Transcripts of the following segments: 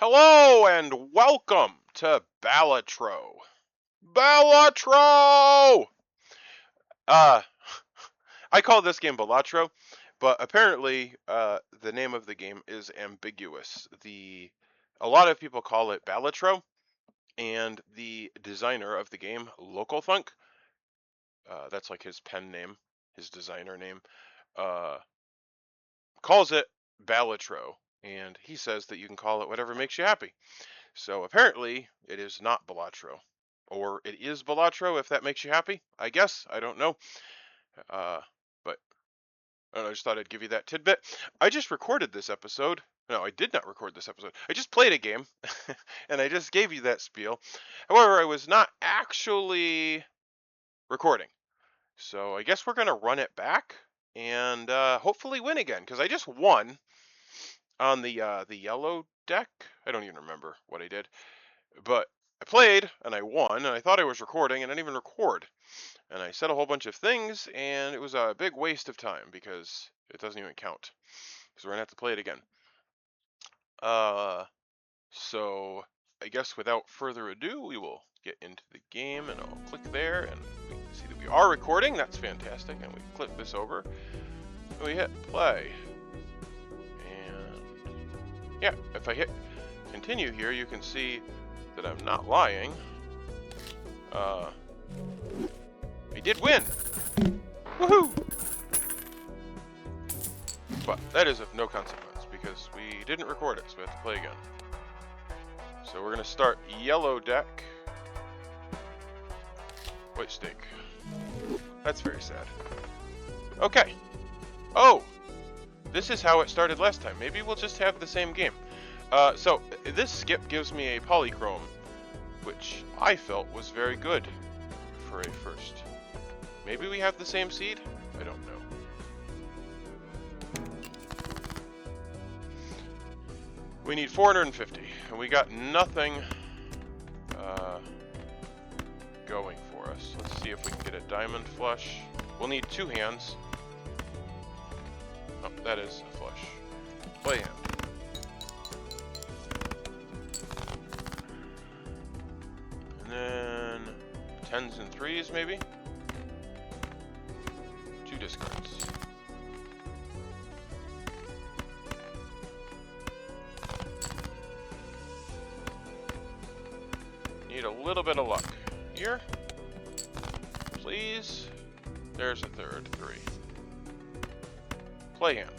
Hello and welcome to Balatro. Balatro! Uh, I call this game Balatro, but apparently the name of the game is ambiguous. A lot of people call it Balatro, and the designer of the game, Local Thunk, that's like his pen name, his designer name, uh, calls it Balatro, and he says that you can call it whatever makes you happy. So apparently it is not Balatro. Or it is Balatro if that makes you happy. I guess. I don't know. But I don't know, I just thought I'd give you that tidbit. I just recorded this episode. No, I did not record this episode. I just played a game and I just gave you that spiel. However, I was not actually recording. So I guess we're going to run it back and hopefully win again because I just won on the yellow deck. I don't even remember what I did. But I played and I won, and I thought I was recording, and I didn't even record. And I said a whole bunch of things, and it was a big waste of time because it doesn't even count. Because we're gonna have to play it again. So I guess without further ado, we will get into the game, and I'll click there, and we can see that we are recording. That's fantastic. And we click this over, and we hit play. And yeah, if I hit continue here, you can see that I'm not lying. I did win! Woohoo! But that is of no consequence because we didn't record it, so we have to play again. So we're gonna start yellow deck. White stake. That's very sad. Okay. Oh! This is how it started last time. Maybe we'll just have the same game. So this skip gives me a polychrome, which I felt was very good for a first. Maybe we have the same seed? I don't know. We need 450, and we got nothing going for us. Let's see if we can get a diamond flush. We'll need 2 hands. Oh, that is a flush. Play hand. And then 10s and 3s maybe? 2 discards. Need a little bit of luck. Here. Please. There's a 3rd. 3. Play hand.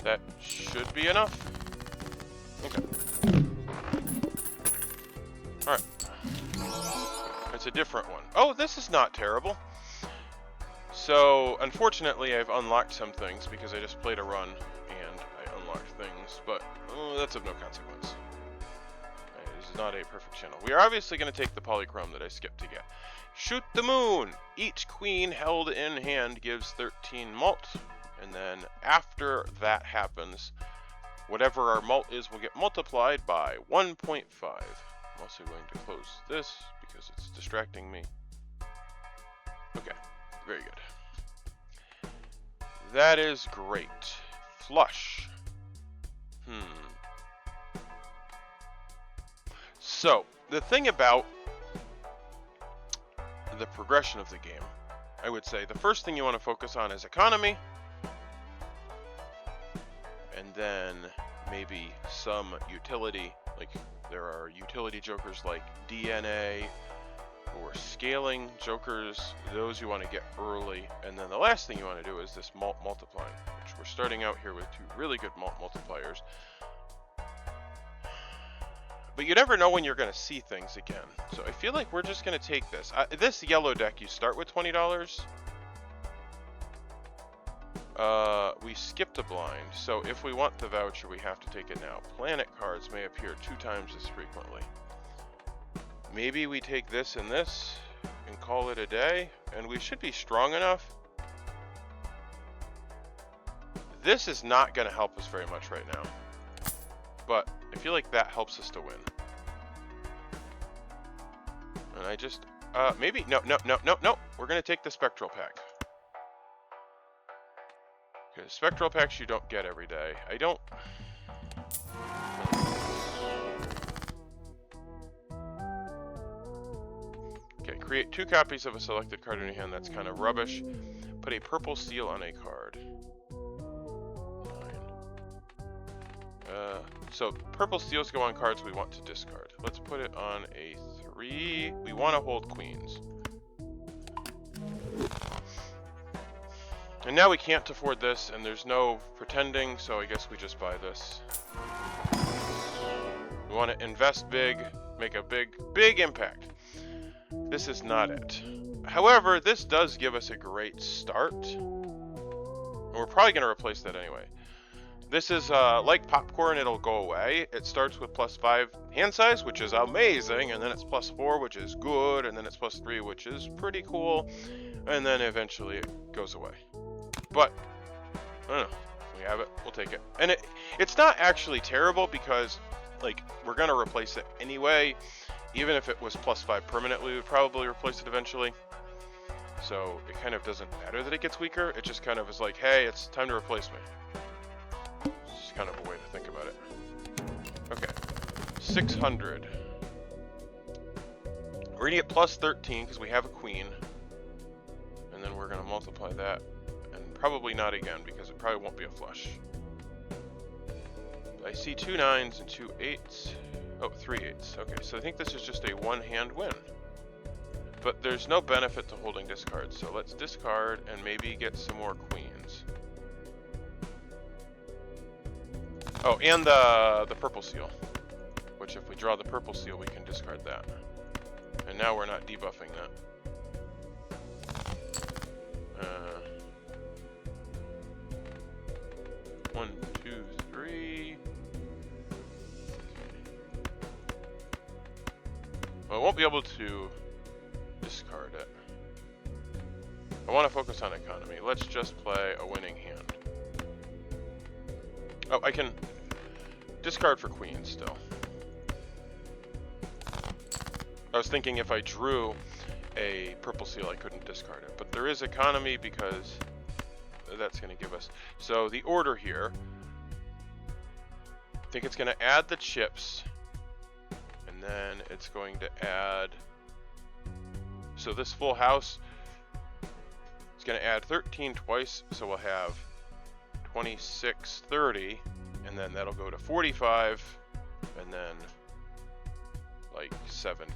That should be enough. Okay. Alright. It's a different one. Oh, this is not terrible. So, unfortunately, I've unlocked some things because I just played a run and I unlocked things, but that's of no consequence. This is not a perfect channel. We are obviously going to take the polychrome that I skipped to get. Shoot the moon! Each queen held in hand gives 13 malt, and then after that happens, whatever our malt is will get multiplied by 1.5. I'm also going to close this because it's distracting me. Okay, very good. That is great. Flush. So, the thing about the progression of the game, I would say the first thing you want to focus on is economy, and then maybe some utility, like there are utility jokers like DNA or scaling jokers, those you want to get early, and then the last thing you want to do is this malt multiplying, which we're starting out here with 2 really good malt multipliers. But you never know when you're going to see things again. So I feel like we're just going to take this. This yellow deck, you start with $20. We skipped a blind, so if we want the voucher, we have to take it now. Planet cards may appear 2 times as frequently. Maybe we take this and this and call it a day, and we should be strong enough. This is not going to help us very much right now, but I feel like that helps us to win. And I just, maybe, no. We're going to take the Spectral Pack. Because Spectral Packs you don't get every day. Create 2 copies of a selected card in your hand. That's kind of rubbish. Put a purple seal on a card. 9. So purple seals go on cards we want to discard. Let's put it on a 3. We want to hold queens. And now we can't afford this, and there's no pretending, so I guess we just buy this. We want to invest big, make a big impact. This is not it. However, this does give us a great start. And we're probably going to replace that anyway. This is like popcorn, it'll go away. It starts with +5 hand size, which is amazing, and then it's +4, which is good, and then it's +3, which is pretty cool, and then eventually it goes away. But, I don't know, we have it, we'll take it. And it's not actually terrible because, like, we're going to replace it anyway. Even if it was +5 permanently, we would probably replace it eventually. So it kind of doesn't matter that it gets weaker, it just kind of is like, hey, it's time to replace me. Kind of a way to think about it. Okay, 600. We're gonna get +13 because we have a queen, and then we're gonna multiply that, and probably not again because it probably won't be a flush. I see 2 9s and 2 8s. Oh, 3 8s. Okay, so I think this is just a one-hand win. But there's no benefit to holding discards, so let's discard and maybe get some more queens. Oh, and the purple seal, which if we draw the purple seal, we can discard that. And now we're not debuffing that. 1, 2, 3. Well, I won't be able to discard it. I want to focus on economy. Let's just play a winning hand. Oh, I can discard for queens still. I was thinking if I drew a purple seal, I couldn't discard it. But there is economy because that's going to give us... So the order here, I think it's going to add the chips. And then it's going to add... So this full house is going to add 13 twice. So we'll have 26, 30. And then that'll go to 45, and then like 70.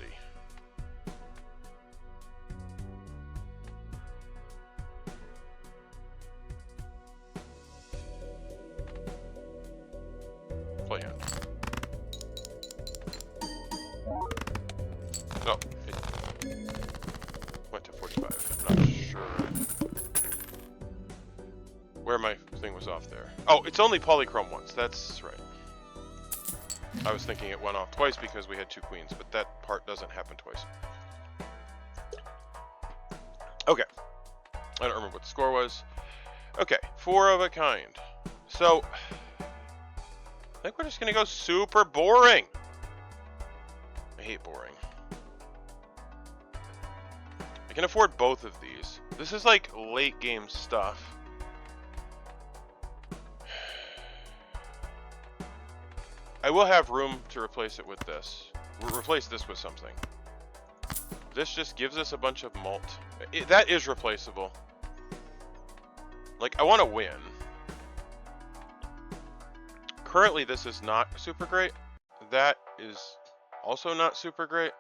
Play hand. Oh, it went to 45. I'm not sure where my thing was off there. Oh, it's only polychrome once. That's right. I was thinking it went off twice because we had 2 queens, but that part doesn't happen twice. Okay. I don't remember what the score was. Okay, 4 of a kind. So, I think we're just going to go super boring. I hate boring. I can afford both of these. This is like late game stuff. I will have room to replace it with this. Replace this with something. This just gives us a bunch of malt. That is replaceable. Like, I want to win. Currently, this is not super great. That is also not super great.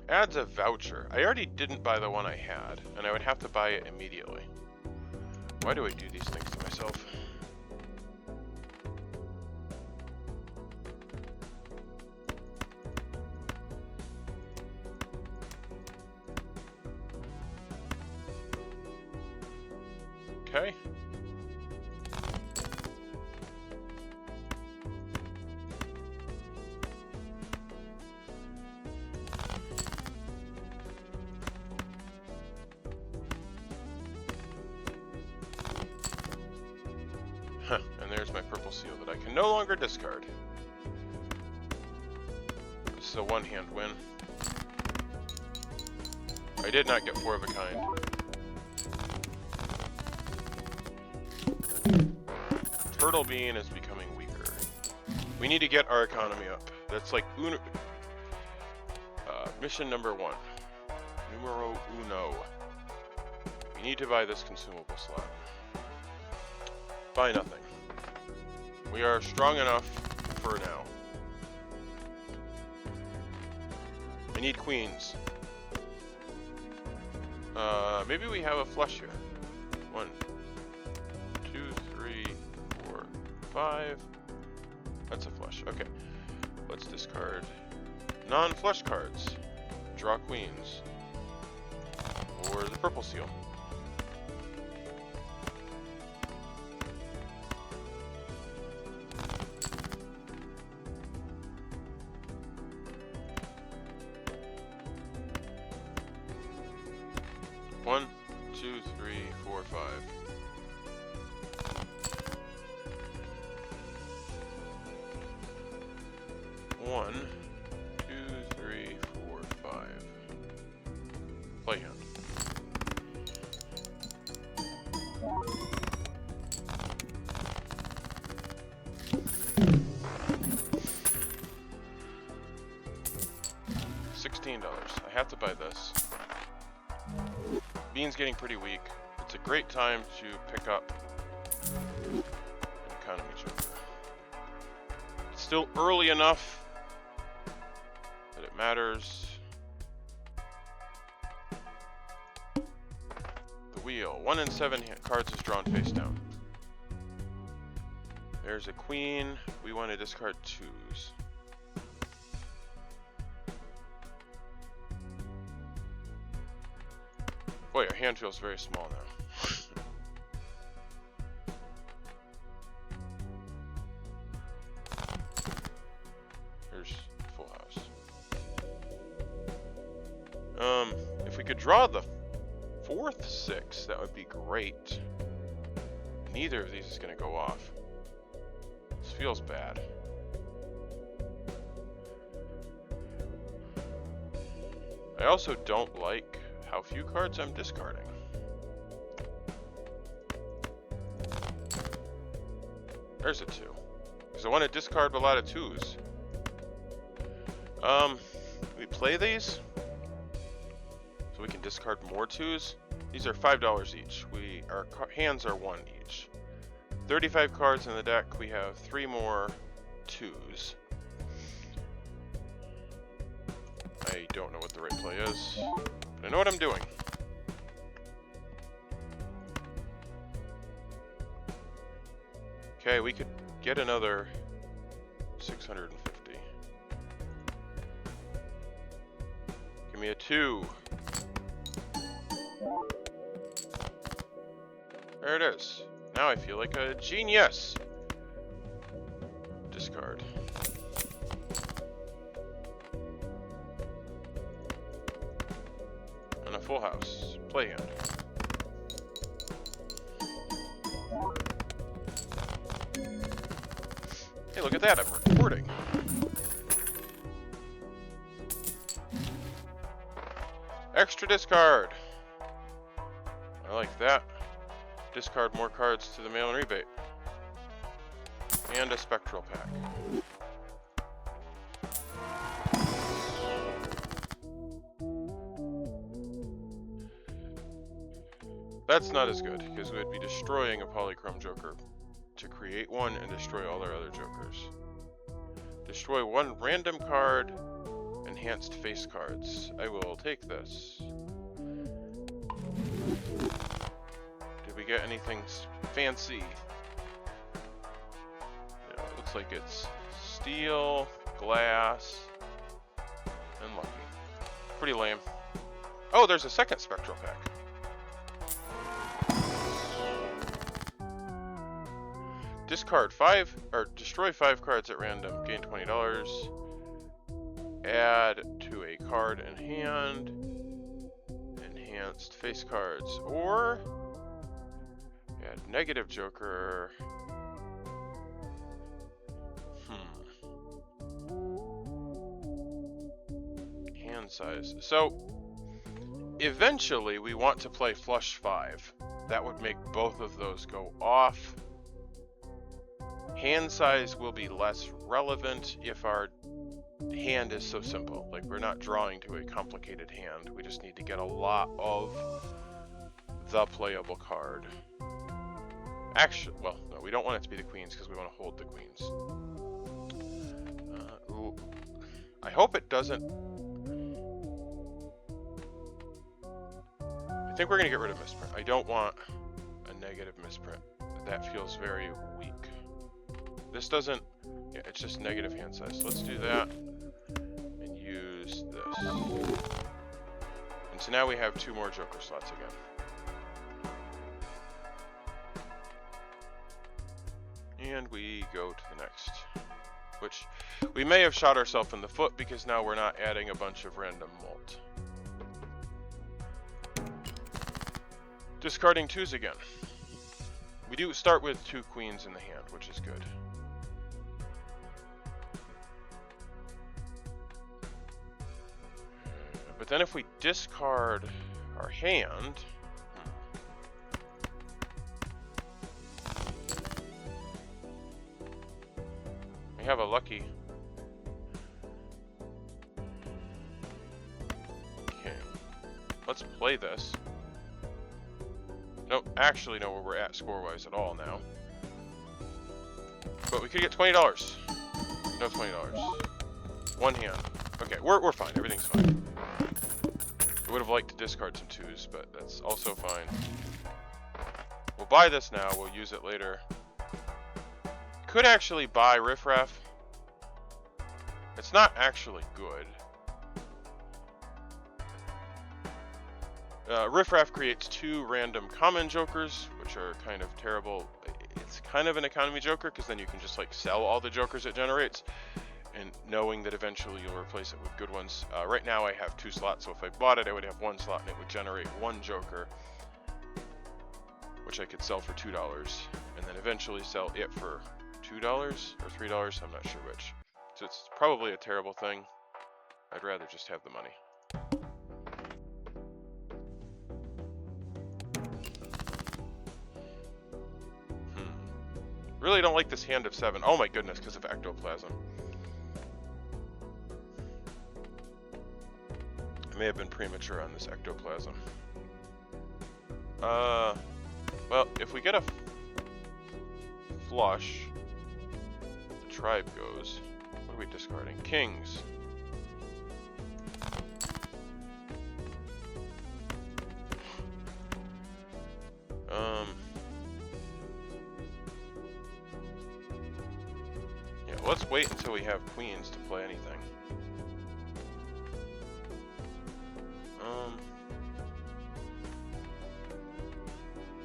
Adds a voucher. I already didn't buy the one I had, and I would have to buy it immediately. Why do I do these things to myself? Okay. And there's my purple seal that I can no longer discard. This is a one-hand win. I did not get 4 of a kind. Turtle Bean is becoming weaker. We need to get our economy up. That's like Mission number 1. Numero uno. We need to buy this consumable slot. Buy nothing. We are strong enough for now. I need queens. Maybe we have a flush here. 1, 2, 3, 4, 5. That's a flush. Okay. Let's discard non-flush cards. Draw queens. Or the purple seal. One, two, three, four, five. One, two, three, four, five. Play hand. $16. I have to buy this. Bean's getting pretty weak. It's a great time to pick up an economy joker. It's still early enough that it matters. The wheel. 1 in 7 cards is drawn face down. There's a queen. We want to discard 2s. Boy, our hand feels very small now. Here's full house. If we could draw the 4th 6, that would be great. Neither of these is going to go off. This feels bad. I also don't like how few cards I'm discarding. There's a 2. Because I want to discard a lot of 2s. We play these so we can discard more 2s. These are $5 each. Our hands are 1 each. 35 cards in the deck. We have 3 more 2s. I don't know what the right play is. I know what I'm doing. Okay, we could get another 650. Give me a 2. There it is. Now I feel like a genius. Discard. And a full house. Play hand. Hey, look at that, I'm recording. Extra discard. I like that. Discard more cards to the mail and rebate. And a spectral pack. That's not as good, because we would be destroying a polychrome joker to create one and destroy all our other jokers. Destroy 1 random card, enhanced face cards. I will take this. Did we get anything fancy? No, it looks like it's steel, glass, and lucky. Pretty lame. Oh, there's a second spectral pack. Discard 5, or destroy 5 cards at random, gain $20. Add to a card in hand, enhanced face cards, or add negative joker. Hand size. So, eventually we want to play flush 5. That would make both of those go off. Hand size will be less relevant if our hand is so simple. Like, we're not drawing to a complicated hand. We just need to get a lot of the playable card. Actually, well, no, we don't want it to be the queens because we want to hold the queens. Ooh. I hope it doesn't. I think we're going to get rid of misprint. I don't want a negative misprint. That feels very weak. This doesn't, yeah, it's just negative hand size. So let's do that and use this. And so now we have 2 more joker slots again. And we go to the next, which we may have shot ourselves in the foot because now we're not adding a bunch of random mult. Discarding 2s again. We do start with 2 queens in the hand, which is good. But then if we discard our hand, we have a lucky king. Let's play this. Don't actually know where we're at score-wise at all now. But we could get $20. No $20. 1 hand. Okay, we're fine. Everything's fine. I would have liked to discard some 2s, but that's also fine. We'll buy this now. We'll use it later. Could actually buy Riffraff. It's not actually good. Riffraff creates 2 random common jokers, which are kind of terrible. It's kind of an economy joker, because then you can just like sell all the jokers it generates, and knowing that eventually you'll replace it with good ones. Right now I have 2 slots, so if I bought it, I would have 1 slot, and it would generate 1 joker, which I could sell for $2, and then eventually sell it for $2 or $3, I'm not sure which. So it's probably a terrible thing. I'd rather just have the money. Really don't like this hand of 7. Oh my goodness, because of ectoplasm. I may have been premature on this ectoplasm. Well, if we get a flush, the tribe goes. What are we discarding? Kings. Yeah, let's wait until we have queens to play anything.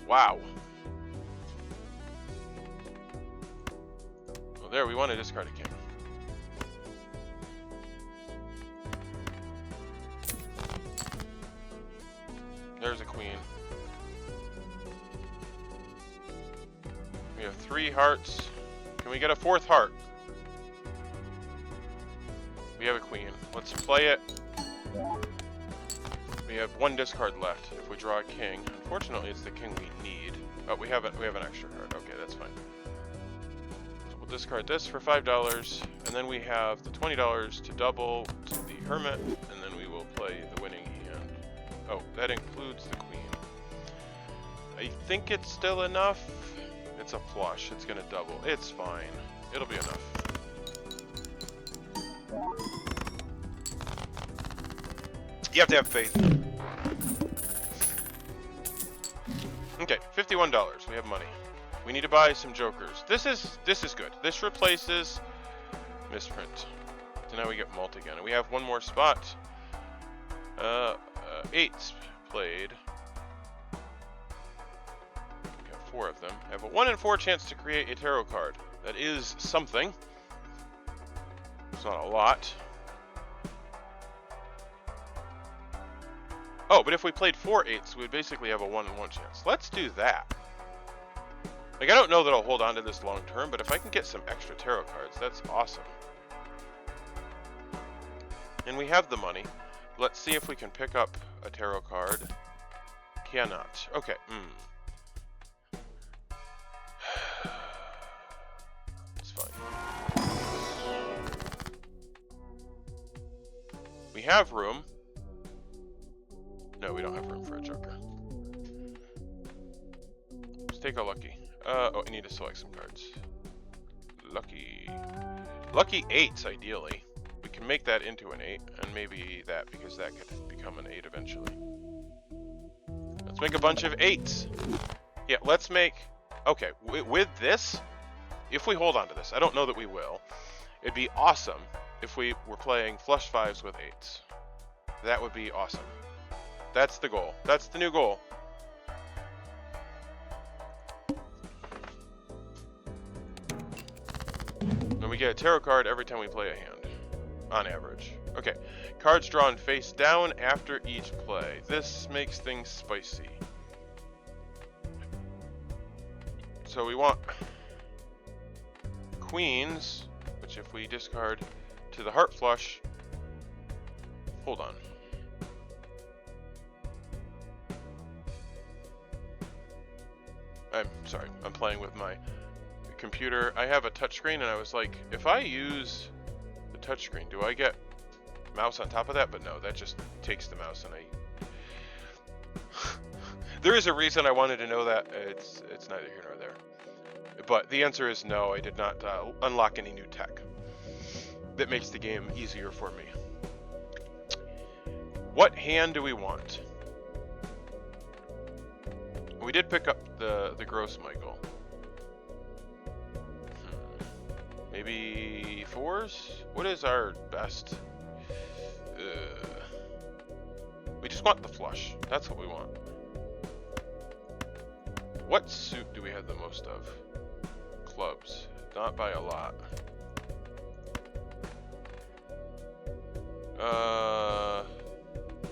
Wow. Well, there, we want to discard a king. There's a queen. We have 3 hearts. Can we get a 4th heart? We have a queen. Let's play it. We have 1 discard left if we draw a king. Unfortunately, it's the king we need. Oh, we have an extra card. Okay, that's fine. So we'll discard this for $5, and then we have the $20 to double to the hermit, and then we will play the winning hand. Oh, that includes the queen. I think it's still enough. It's a flush. It's gonna double. It's fine. It'll be enough. You have to have faith. Okay, $51. We have money. We need to buy some jokers. This is good. This replaces misprint. So now we get mult again. And we have 1 more spot. 8's played. We have 4 of them. I have a 1 in 4 chance to create a tarot card. That is something. It's not a lot. Oh, but if we played 4 8s, we would basically have a 1 in 1 chance. Let's do that. Like, I don't know that I'll hold on to this long term, but if I can get some extra tarot cards, that's awesome. And we have the money. Let's see if we can pick up a tarot card. Cannot. Okay. It's fine. have room. No, we don't have room for a joker. Let's take a lucky. Oh, I need to select some cards. Lucky. Lucky 8s, ideally. We can make that into an 8, and maybe that, because that could become an 8 eventually. Let's make a bunch of 8s. Yeah, let's make... Okay, with this, if we hold on to this, I don't know that we will, it'd be awesome if we were playing flush 5s with 8s. That would be awesome. That's the goal. That's the new goal. And we get a tarot card every time we play a hand, on average. Okay, cards drawn face down after each play. This makes things spicy. So we want queens, which if we discard to the heart flush, hold on. I'm sorry, I'm playing with my computer. I have a touchscreen, and I was like, if I use the touchscreen, do I get mouse on top of that? But no, that just takes the mouse, and there is a reason I wanted to know that. It's neither here nor there. But the answer is no, I did not unlock any new tech that makes the game easier for me. What hand do we want? We did pick up the Gross Michael. Maybe 4s? What is our best? We just want the flush. That's what we want. What suit do we have the most of? Clubs. Not by a lot.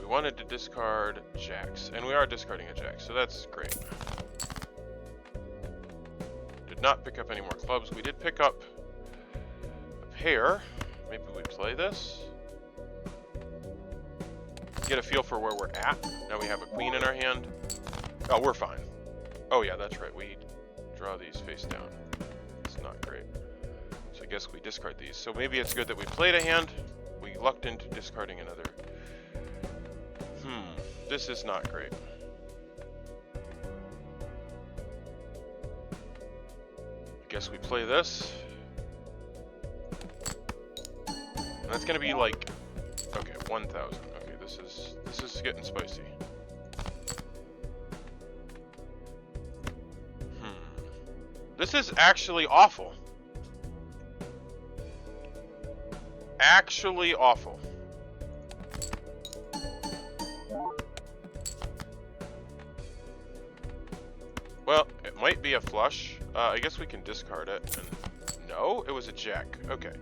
We wanted to discard jacks, and we are discarding a jack, so that's great. Did not pick up any more clubs. We did pick up a pair. Maybe we play this. Get a feel for where we're at. Now we have a queen in our hand. Oh, we're fine. Oh yeah, that's right. We draw these face down. It's not great. So I guess we discard these. So maybe it's good that we played a hand. We lucked into discarding another. This is not great. I guess we play this. And that's gonna be like, okay, 1,000. Okay, this is getting spicy. This is actually awful. Actually awful. Well, it might be a flush. I guess we can discard it. And no, it was a jack. Okay.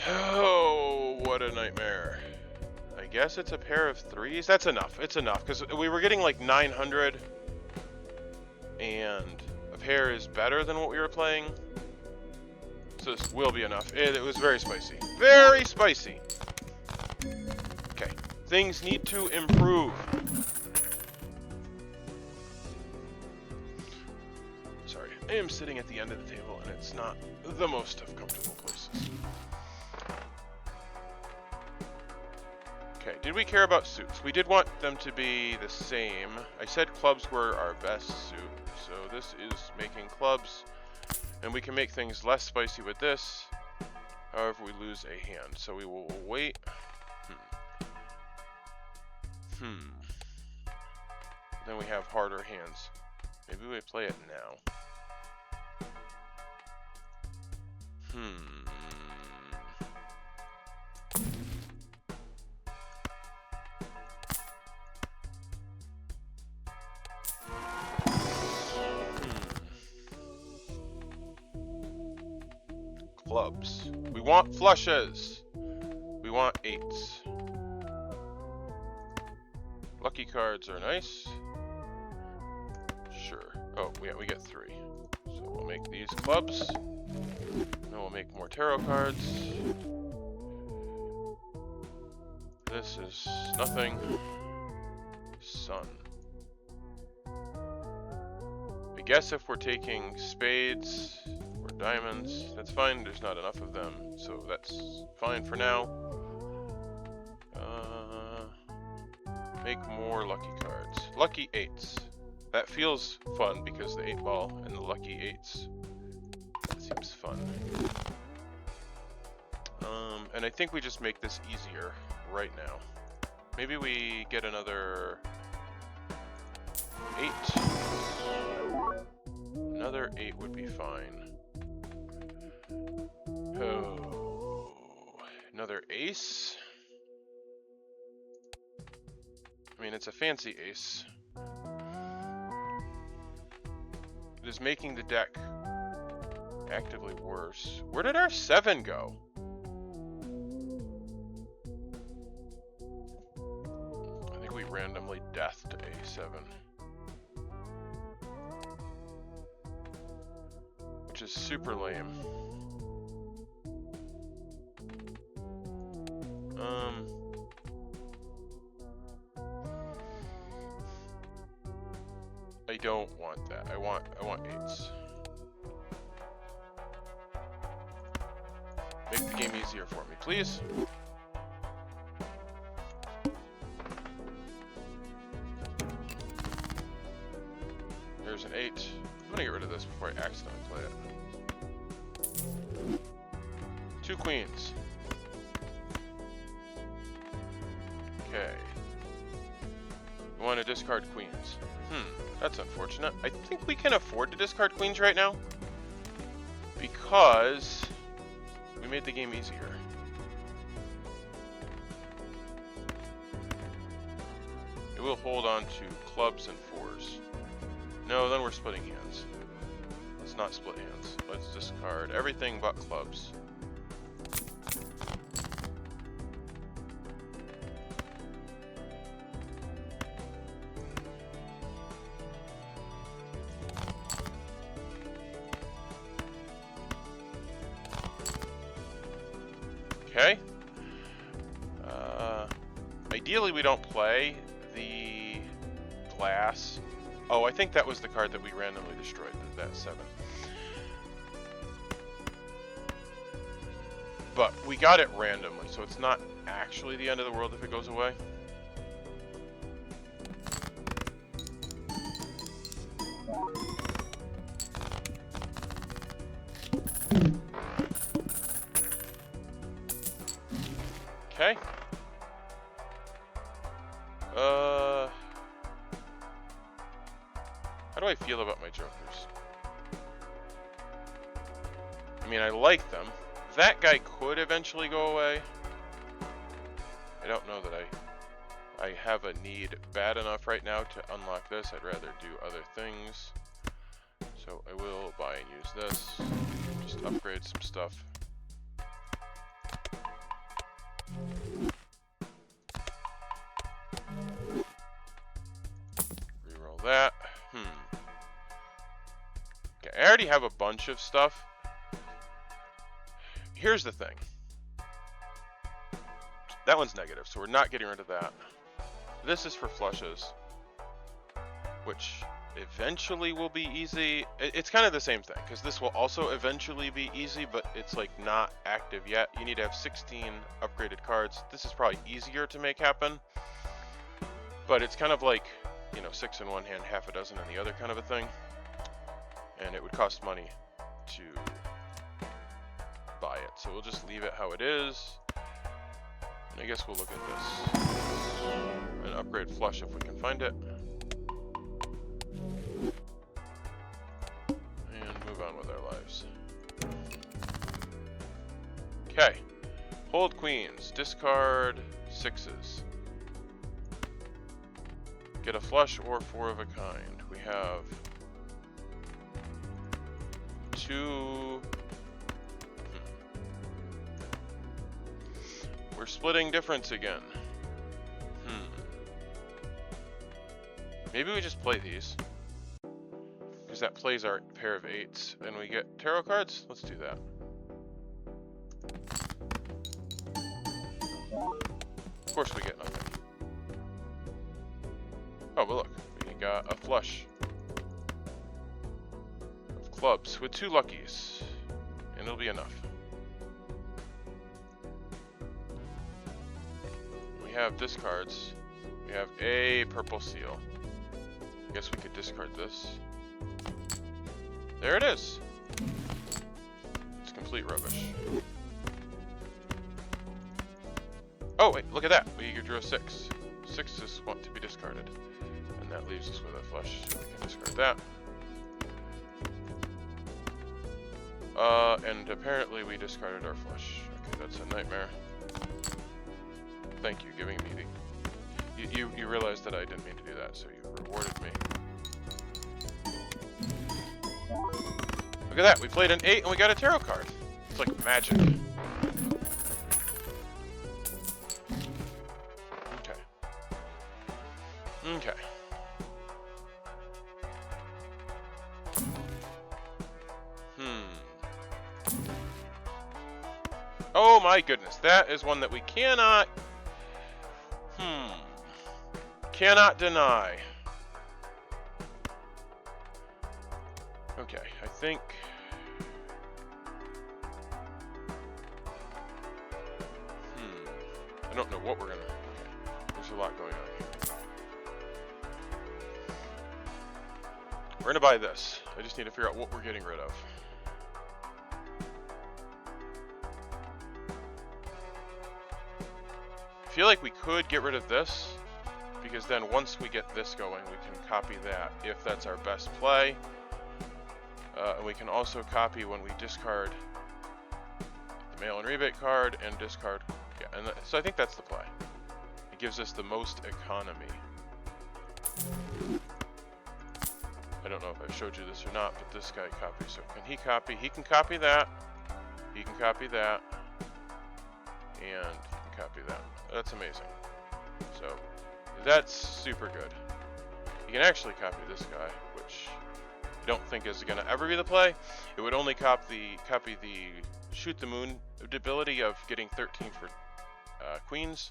Oh, what a nightmare. I guess it's a pair of 3s. That's enough. It's enough, because we were getting like 900, and a pair is better than what we were playing. So this will be enough. It was very spicy. Very spicy. Okay. Things need to improve. Sorry. I am sitting at the end of the table, and it's not the most of comfortable places. Okay, did we care about suits? We did want them to be the same. I said clubs were our best suit, so this is making clubs. And we can make things less spicy with this. However, we lose a hand, so we will wait. Then we have harder hands. Maybe we play it now. Clubs. We want flushes. We want 8s. Lucky cards are nice. Sure. Oh, yeah, we get 3. So we'll make these clubs. Then we'll make more tarot cards. This is nothing. Sun. I guess if we're taking spades or diamonds, that's fine. There's not enough of them, so that's fine for now. Make more lucky cards. Lucky 8s. That feels fun because the 8 ball and the lucky 8s. That seems fun. And I think we just make this easier right now. Maybe we get another 8. Another 8 would be fine. Oh, another ace. I mean, it's a fancy ace. It is making the deck actively worse. Where did our 7 go? I think we randomly deathed a7. Which is super lame. I don't want that. I want 8s. Make the game easier for me, please. There's an 8. I'm gonna get rid of this before I accidentally play it. 2 queens. Okay. We want to discard queens. That's unfortunate. I think we can afford to discard queens right now because we made the game easier. It will hold on to clubs and 4s. No, then we're splitting hands. Let's not split hands. Let's discard everything but clubs. Okay. Ideally, we don't play the glass. Oh, I think that was the card that we randomly destroyed, that 7. But we got it randomly, so it's not actually the end of the world if it goes away. Okay. How do I feel about my jokers? I mean, I like them. That guy could eventually go away. I don't know that I have a need bad enough right now to unlock this. I'd rather do other things. So I will buy and use this. Just upgrade some stuff. Reroll that. Okay, I already have a bunch of stuff. Here's the thing. That one's negative, so we're not getting rid of that. This is for flushes, which eventually will be easy. It's kind of the same thing, because this will also eventually be easy, but it's like not active yet. You need to have 16 upgraded cards. This is probably easier to make happen, but it's kind of like, you know, 6 in one hand, half a dozen in the other kind of a thing. And it would cost money to buy it. So we'll just leave it how it is. And I guess we'll look at this. And upgrade flush if we can find it. And move on with our lives. Okay. Hold queens. Discard 6s. Get a flush or 4 of a kind. We have 2. We're splitting difference again. Maybe we just play these, because that plays our pair of 8s, and we get tarot cards. Let's do that. Of course we get nothing. Oh, but look, we got a flush of clubs with 2 luckies, and it'll be enough. We have discards We have a purple seal. I guess we could discard this. There it is. It's complete rubbish. Oh, wait, look at that. We drew a 6. 6 is want to be discarded. And that leaves us with a flush, so we can discard that. And apparently we discarded our flush. Okay, that's a nightmare. Thank you, giving me the... You realized that I didn't mean to do that, so you rewarded me. Look at that, we played an 8 and we got a tarot card. It's like magic. Okay. Okay. Oh my goodness, that is one that we cannot... Cannot deny. Okay, I think... I don't know what we're gonna... Okay, there's a lot going on here. We're gonna buy this. I just need to figure out what we're getting rid of. I feel like we could get rid of this, because then once we get this going, we can copy that if that's our best play. And we can also copy when we discard the mail-in rebate card and discard, yeah, and so I think that's the play. It gives us the most economy. I don't know if I showed you this or not, but this guy copies. So can he copy? He can copy that. He can copy that. And he can copy that. That's amazing. So that's super good. You can actually copy this guy, which I don't think is going to ever be the play. It would only copy the shoot the moon ability of getting 13 for queens.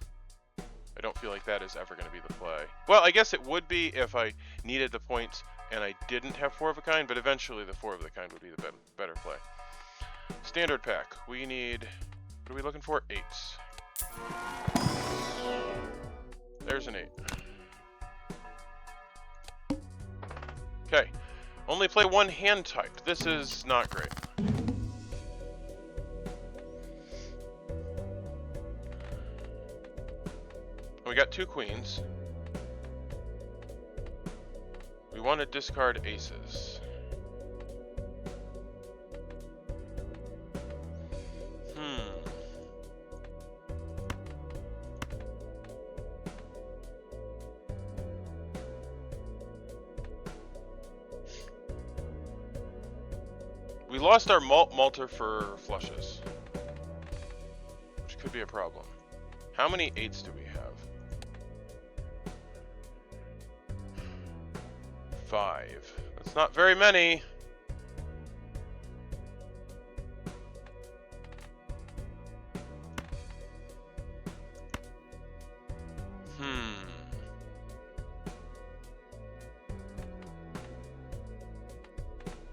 I don't feel like that is ever going to be the play. Well, I guess it would be if I needed the points and I didn't have 4 of a kind, but eventually the 4 of the kind would be the better play. Standard pack. We need, what are we looking for? 8s. There's an 8. Okay. Only play 1 hand type. This is not great. We got 2 queens. We want to discard aces. We lost our Malter for flushes, which could be a problem. How many 8s do we have? 5. That's not very many.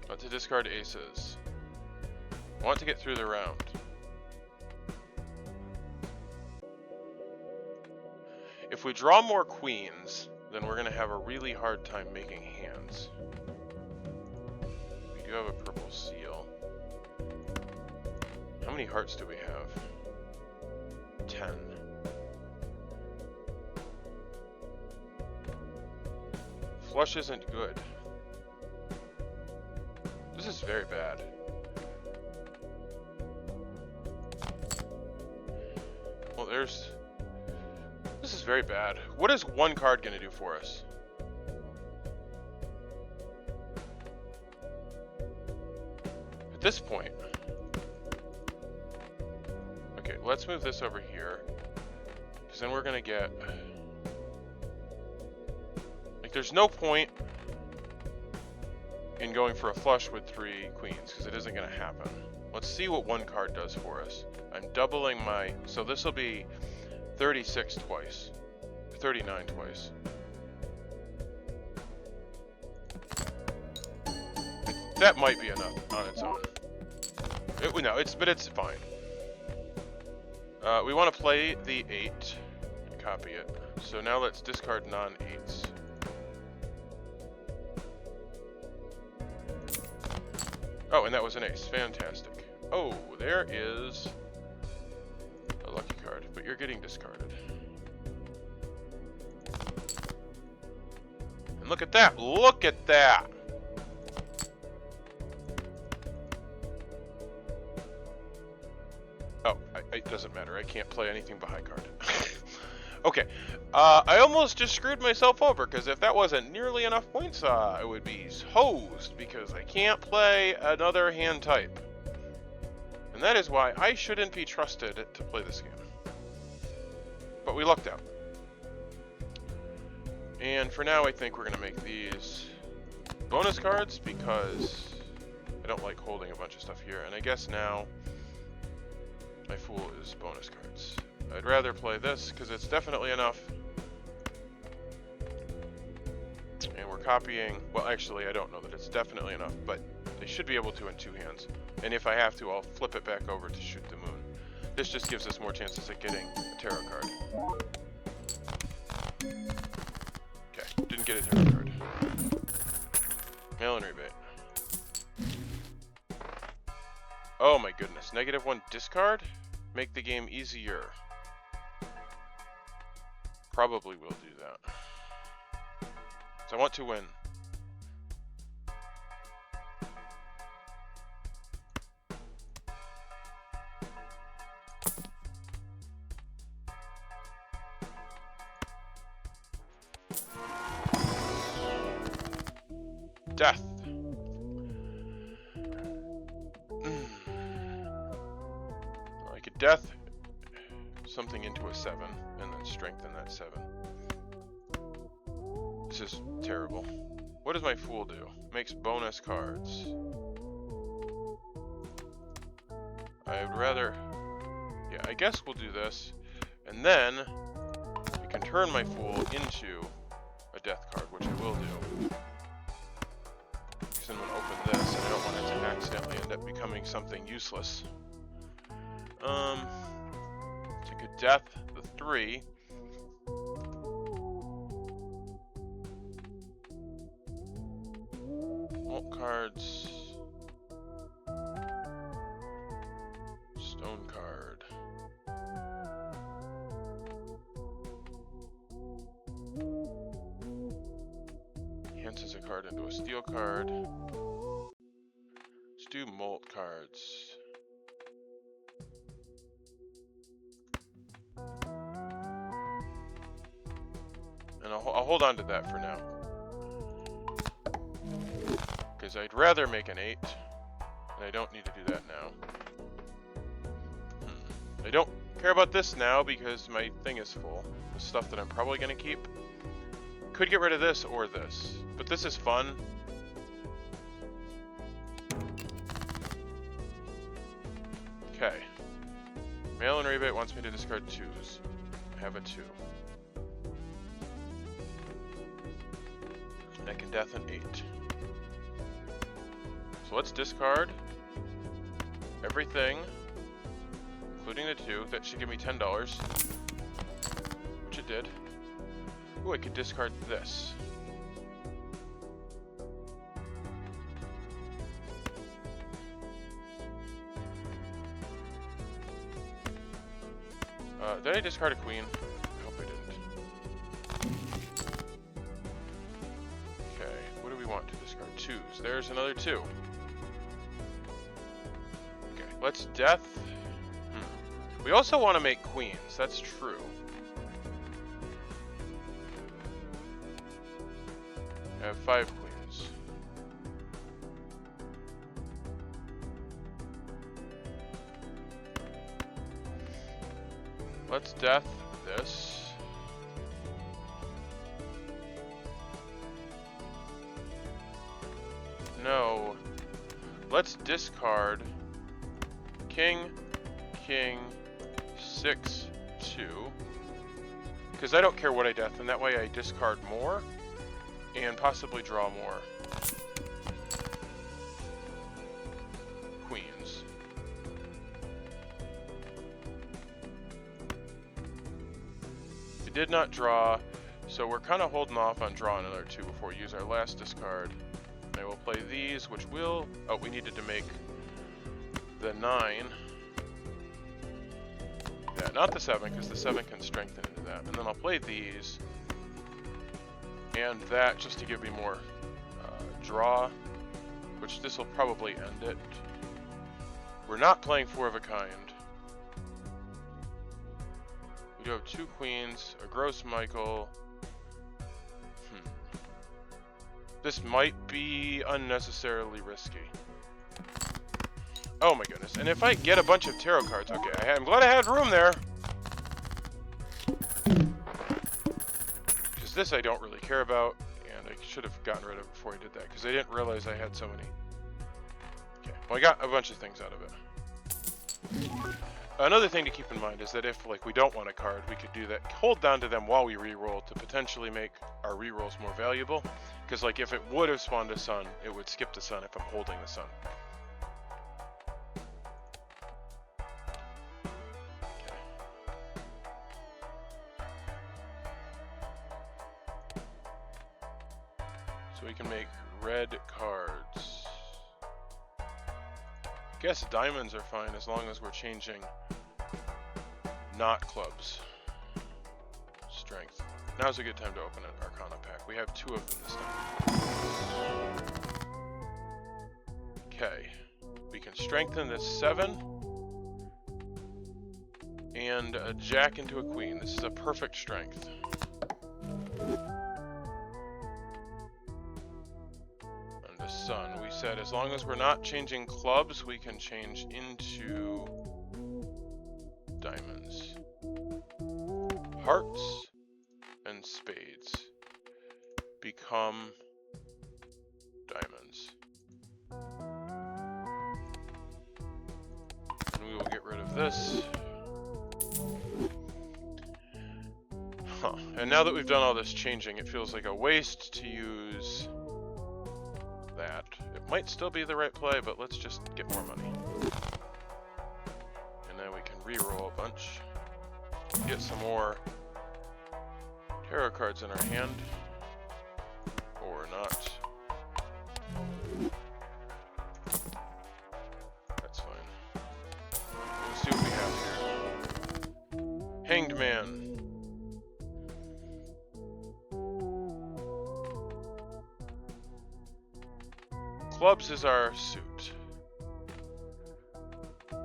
Want to discard aces. Want to get through the round. If we draw more queens, then we're going to have a really hard time making hands. We do have a purple seal. How many hearts do we have? 10. Flush isn't good. This is very bad. Well, there's... This is very bad. What is 1 card going to do for us? At this point... Okay, let's move this over here. Because then we're going to get... Like, there's no point in going for a flush with 3 queens, because it isn't going to happen. Let's see what 1 card does for us. I'm doubling my... So this will be 36 twice. 39 twice. That might be enough on its own. But it's fine. We want to play the 8. Copy it. So now let's discard non-8s. Oh, and that was an ace. Fantastic. Oh, there is a lucky card, but you're getting discarded. And look at that! Look at that! Oh, it doesn't matter. I can't play anything but high card. Okay. I almost just screwed myself over, because if that wasn't nearly enough points, I would be hosed, because I can't play another hand type. And that is why I shouldn't be trusted to play this game. But we lucked out. And for now, I think we're going to make these bonus cards, because I don't like holding a bunch of stuff here. And I guess now my fool is bonus cards. I'd rather play this, because it's definitely enough. And we're copying... Well, actually, I don't know that it's definitely enough, but they should be able to in 2 hands. And if I have to, I'll flip it back over to shoot the moon. This just gives us more chances at getting a tarot card. Okay, didn't get a tarot card. Mail and rebate. Oh my goodness. -1 discard? Make the game easier. Probably will do that. So I want to win. Death. I could death something into a 7 and then strengthen that 7. This is terrible. What does my fool do? Makes bonus cards. I would rather... Yeah, I guess we'll do this. And then we can turn my fool into a death card, which I will do. Because then we'll open this, and I don't want it to accidentally end up becoming something useless. Take a death, the 3. Vault cards. Stone card. Enhances a card into a steel card. Let's do molt cards. And I'll hold on to that for now. Because I'd rather make an 8. And I don't need to do that now. I don't care about this now because my thing is full. The stuff that I'm probably going to keep. Could get rid of this or this. But this is fun. Okay. Mail and rebate wants me to discard 2s. I have a 2. And I can death an 8. So let's discard everything, including the 2. That should give me $10, which it did. Ooh, I could discard this. Did I discard a queen? I hope I didn't. Okay, what do we want to discard? 2s. There's another 2. Okay, let's death. We also want to make queens, that's true. I have 5 queens. Let's death this. No. Let's discard king, king, 6, 2. Because I don't care what I death, and that way I discard more and possibly draw more queens. did not draw, so we're kind of holding off on drawing another 2 before we use our last discard. And I will play these, which will... Oh, we needed to make the 9. Yeah, not the 7, because the 7 can strengthen into that. And then I'll play these and that just to give me more draw, which this will probably end it. We're not playing 4 of a kind. We do have 2 queens, a gross Michael. This might be unnecessarily risky. Oh my goodness. And if I get a bunch of tarot cards, okay, I'm glad I had room there. Because this I don't really care about, and I should have gotten rid of it before I did that, because I didn't realize I had so many. Okay, well I got a bunch of things out of it. Another thing to keep in mind is that if like we don't want a card, we could do that. Hold down to them while we re-roll to potentially make our re-rolls more valuable. Because like if it would have spawned a sun, it would skip the sun if I'm holding the sun. Okay. So we can make red cards. I guess diamonds are fine as long as we're changing not clubs. Strength. Now's a good time to open an Arcana pack. We have 2 of them this time. Okay. We can strengthen this 7. And a jack into a queen. This is a perfect strength. And a sun. We said as long as we're not changing clubs, we can change into diamonds. Hearts and spades become diamonds. And we will get rid of this. Huh. And now that we've done all this changing, it feels like a waste to use that. It might still be the right play, but let's just get more money. And then we can re-roll a bunch. Get some more tarot cards in our hand. Or not. That's fine. Let's see what we have here. Hanged Man. Clubs is our suit.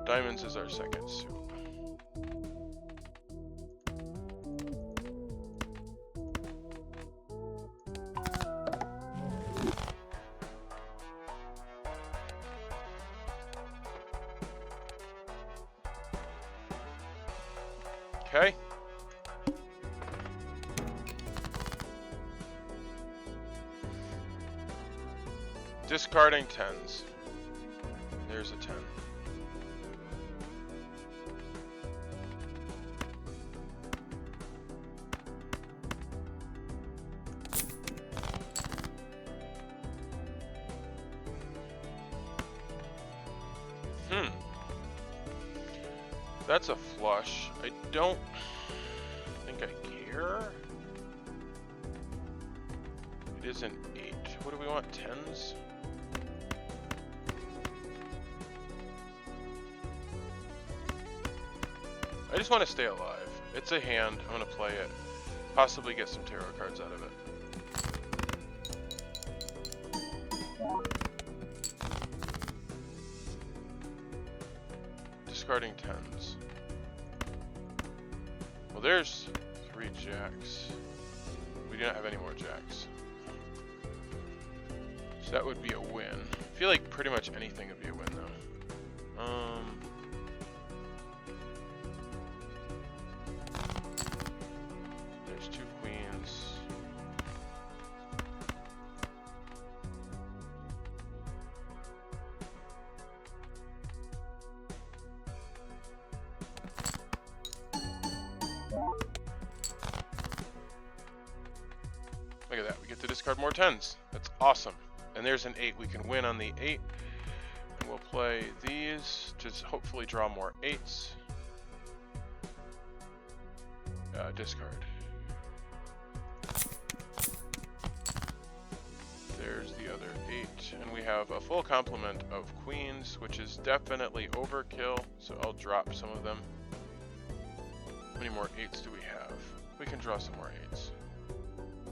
Diamonds is our second suit. Okay. Discarding 10s. There's a 10. That's a flush. I don't think I care. It is an 8. What do we want? 10s? I just want to stay alive. It's a hand. I'm going to play it. Possibly get some tarot cards out of it. Discarding 10s. Well, there's 3 jacks. We do not have any more jacks. So that would be a win. I feel like pretty much anything would be a win, though. There's 2 queens. Look at that, we get to discard more 10s. That's awesome. And there's an 8. We can win on the 8. And we'll play these to hopefully draw more 8s. Discard. There's the other 8. And we have a full complement of queens, which is definitely overkill, so I'll drop some of them. How many more 8s do we have? We can draw some more 8s.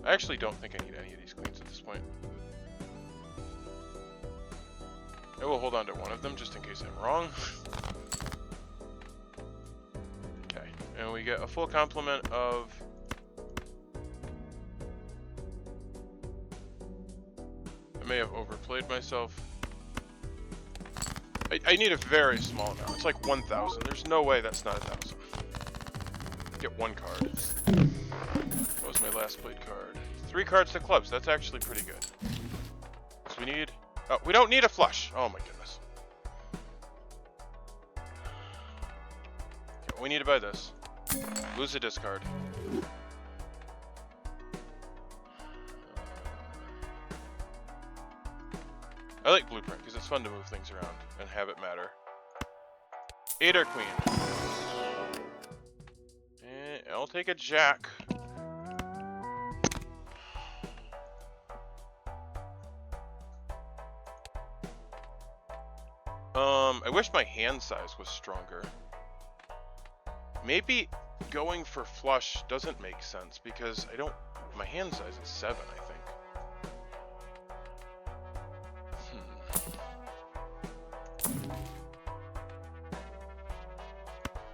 I actually don't think I need any of these queens at this point. I will hold on to one of them just in case I'm wrong. Okay, and we get a full complement of... I may have overplayed myself. I need a very small amount. It's like 1,000. There's no way that's not 1,000. Get 1 card. That was my last played card. 3 cards to clubs. That's actually pretty good. So we need... Oh, we don't need a flush. Oh my goodness. Okay, we need to buy this. Lose a discard. I like Blueprint because it's fun to move things around and have it matter. 8 or queen. I'll take a jack. I wish my hand size was stronger. Maybe going for flush doesn't make sense because I don't... My hand size is 7, I think.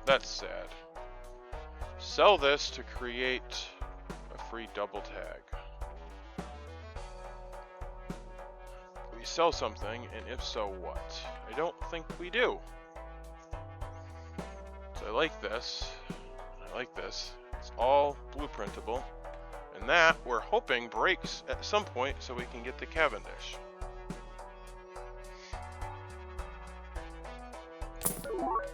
That's sad. Sell this to create a free double tag. We sell something, and if so, what? I don't think we do. So I like this. I like this. It's all blueprintable. And that, we're hoping, breaks at some point so we can get the Cavendish. Alright,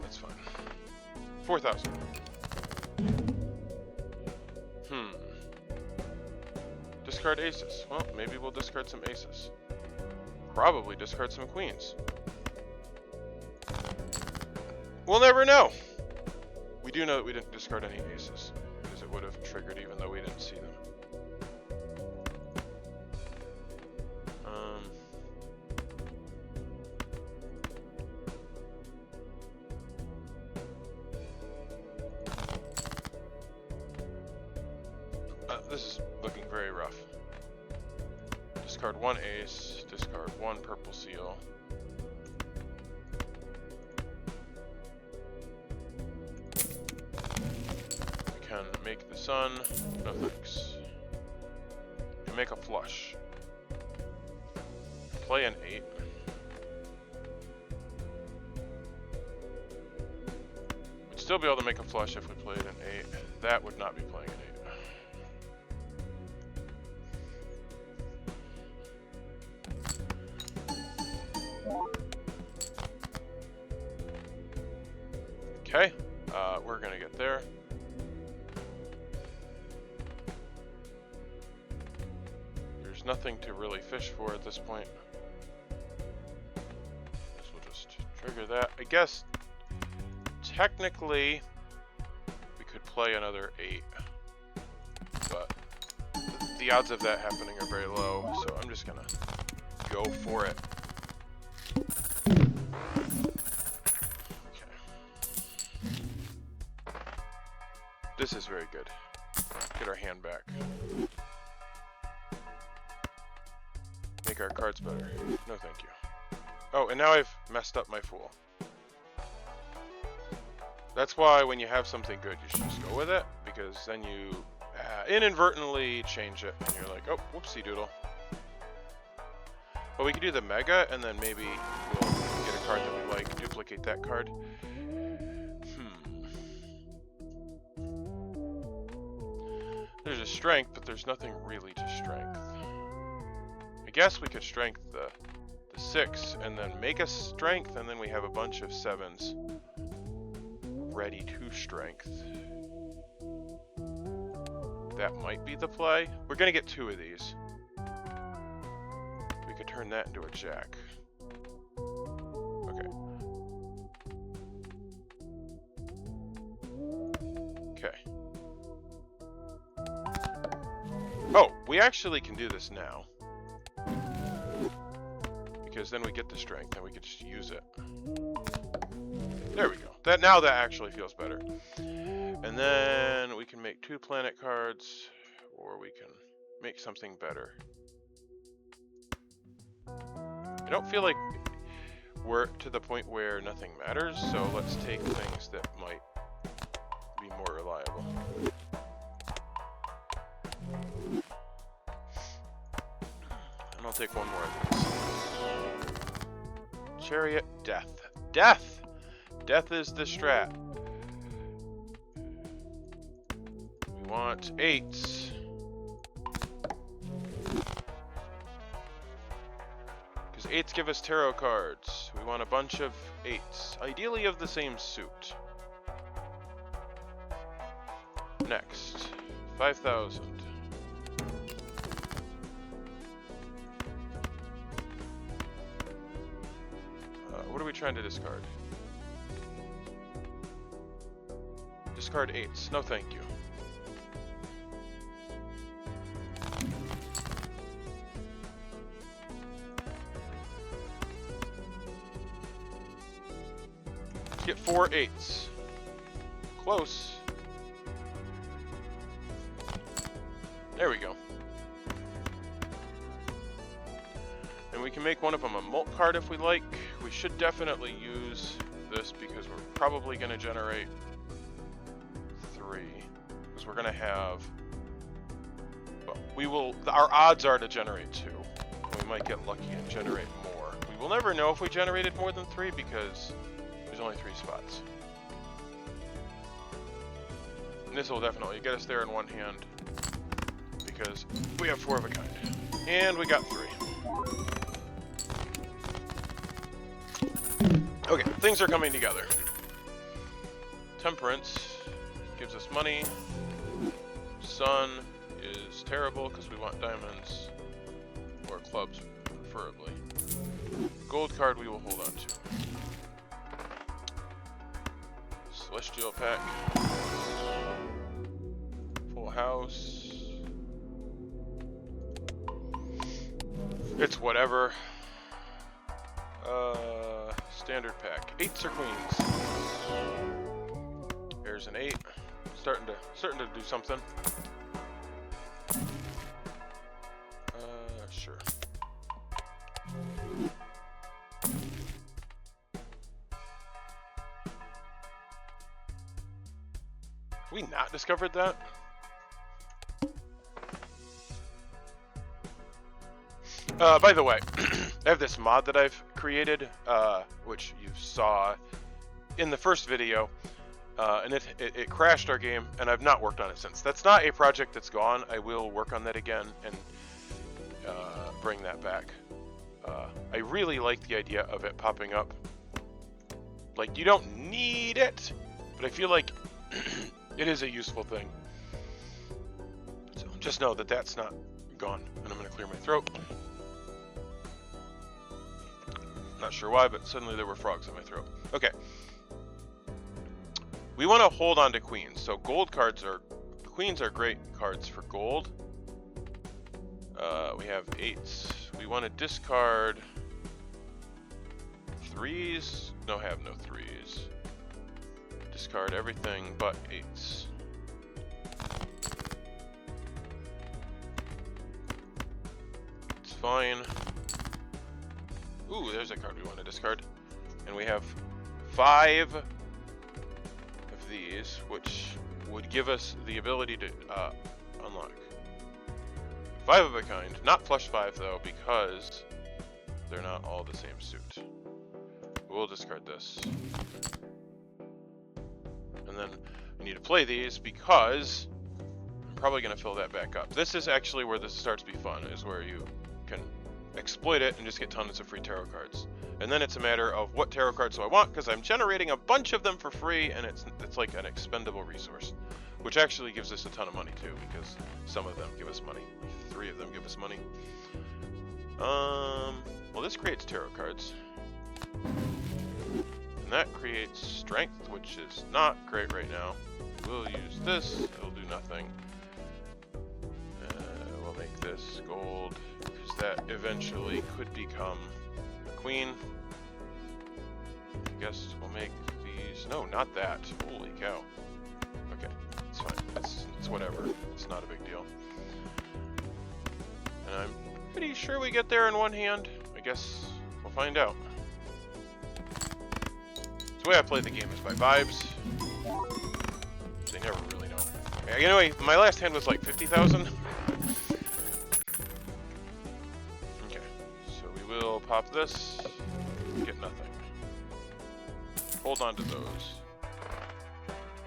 that's fine. 4,000. Discard aces. Well, maybe we'll discard some aces. Probably discard some queens. We'll never know. We do know that we didn't discard any aces, because it would have triggered even though we didn't see them. This is looking very rough. Discard 1 ace, discard 1 purple seal. We can make the sun. No thanks. We can make a flush. Play an 8. We'd still be able to make a flush if we played an 8. That would not be playing an 8. Okay, we're gonna get there. There's nothing to really fish for at this point. Guess we'll just trigger that. I guess technically we could play another 8, but the odds of that happening are very low, so I'm just gonna go for it. This is very good. Get our hand back. Make our cards better. No thank you. Oh, and now I've messed up my fool. That's why when you have something good, you should just go with it, because then you inadvertently change it, and you're like, oh, whoopsie doodle. But we could do the mega, and then maybe we'll get a card that we like, duplicate that card. There's a strength, but there's nothing really to strength. I guess we could strength the 6 and then make a strength, and then we have a bunch of 7s ready to strength. That might be the play. We're gonna get 2 of these. We could turn that into a jack. Okay. Okay. We actually can do this now. Because then we get the strength and we can just use it. There we go. Now that actually feels better. And then we can make 2 planet cards, or we can make something better. I don't feel like we're to the point where nothing matters, so let's take things that might be more reliable. And I'll take one more of these. Chariot, death. Death! Death is the strat. We want 8s. Because 8s give us tarot cards. We want a bunch of 8s. Ideally of the same suit. Next. 5,000. What are we trying to discard? Discard 8s. No, thank you. Let's get 4 8s. Close. There we go. And we can make one of them a molt card if we like. We should definitely use this because we're probably going to generate 3. Because we're going to have... Well, we will... Our odds are to generate 2. We might get lucky and generate more. We will never know if we generated more than 3 because there's only 3 spots. And this will definitely get us there in one hand because we have 4 of a kind. And we got 3. Okay, things are coming together. Temperance gives us money. Sun is terrible because we want diamonds or clubs, preferably. Gold card we will hold on to. Celestial pack. Full house. It's whatever. Standard pack. 8s or queens. There's an 8. Starting to do something. Sure. Have we not discovered that? By the way, I have this mod that I've created, which you saw in the first video, and it crashed our game, and I've not worked on it since. That's not a project that's gone. I will work on that again and bring that back. I really like the idea of it popping up. Like, you don't need it, but I feel like it is a useful thing. So just know that that's not gone, and I'm going to clear my throat. Not sure why, but suddenly there were frogs in my throat. Okay. We want to hold on to queens. So queens are great cards for gold. We have 8s. We want to discard 3s. No, have no 3s. Discard everything but 8s. It's fine. Ooh, there's a card we want to discard. And we have 5 of these, which would give us the ability to unlock 5 of a kind. Not plush 5 though, because they're not all the same suit. We'll discard this. And then I need to play these because I'm probably going to fill that back up. This is actually where this starts to be fun, is where you can exploit it and just get tons of free tarot cards. And then it's a matter of what tarot cards do I want, because I'm generating a bunch of them for free, and it's like an expendable resource, which actually gives us a ton of money too, because some of them give us money. 3 of them give us money. Well, this creates tarot cards, and that creates strength, which is not great right now. We'll use this. It'll do nothing. We'll make this gold, because that eventually could become a queen. I guess we'll make these. No, not that. Holy cow. Okay, it's fine. It's whatever. It's not a big deal. And I'm pretty sure we get there in one hand. I guess we'll find out. The way I play the game is by vibes. They never really know. Anyway, my last hand was like 50,000. Okay, so we will pop this. Get nothing. Hold on to those.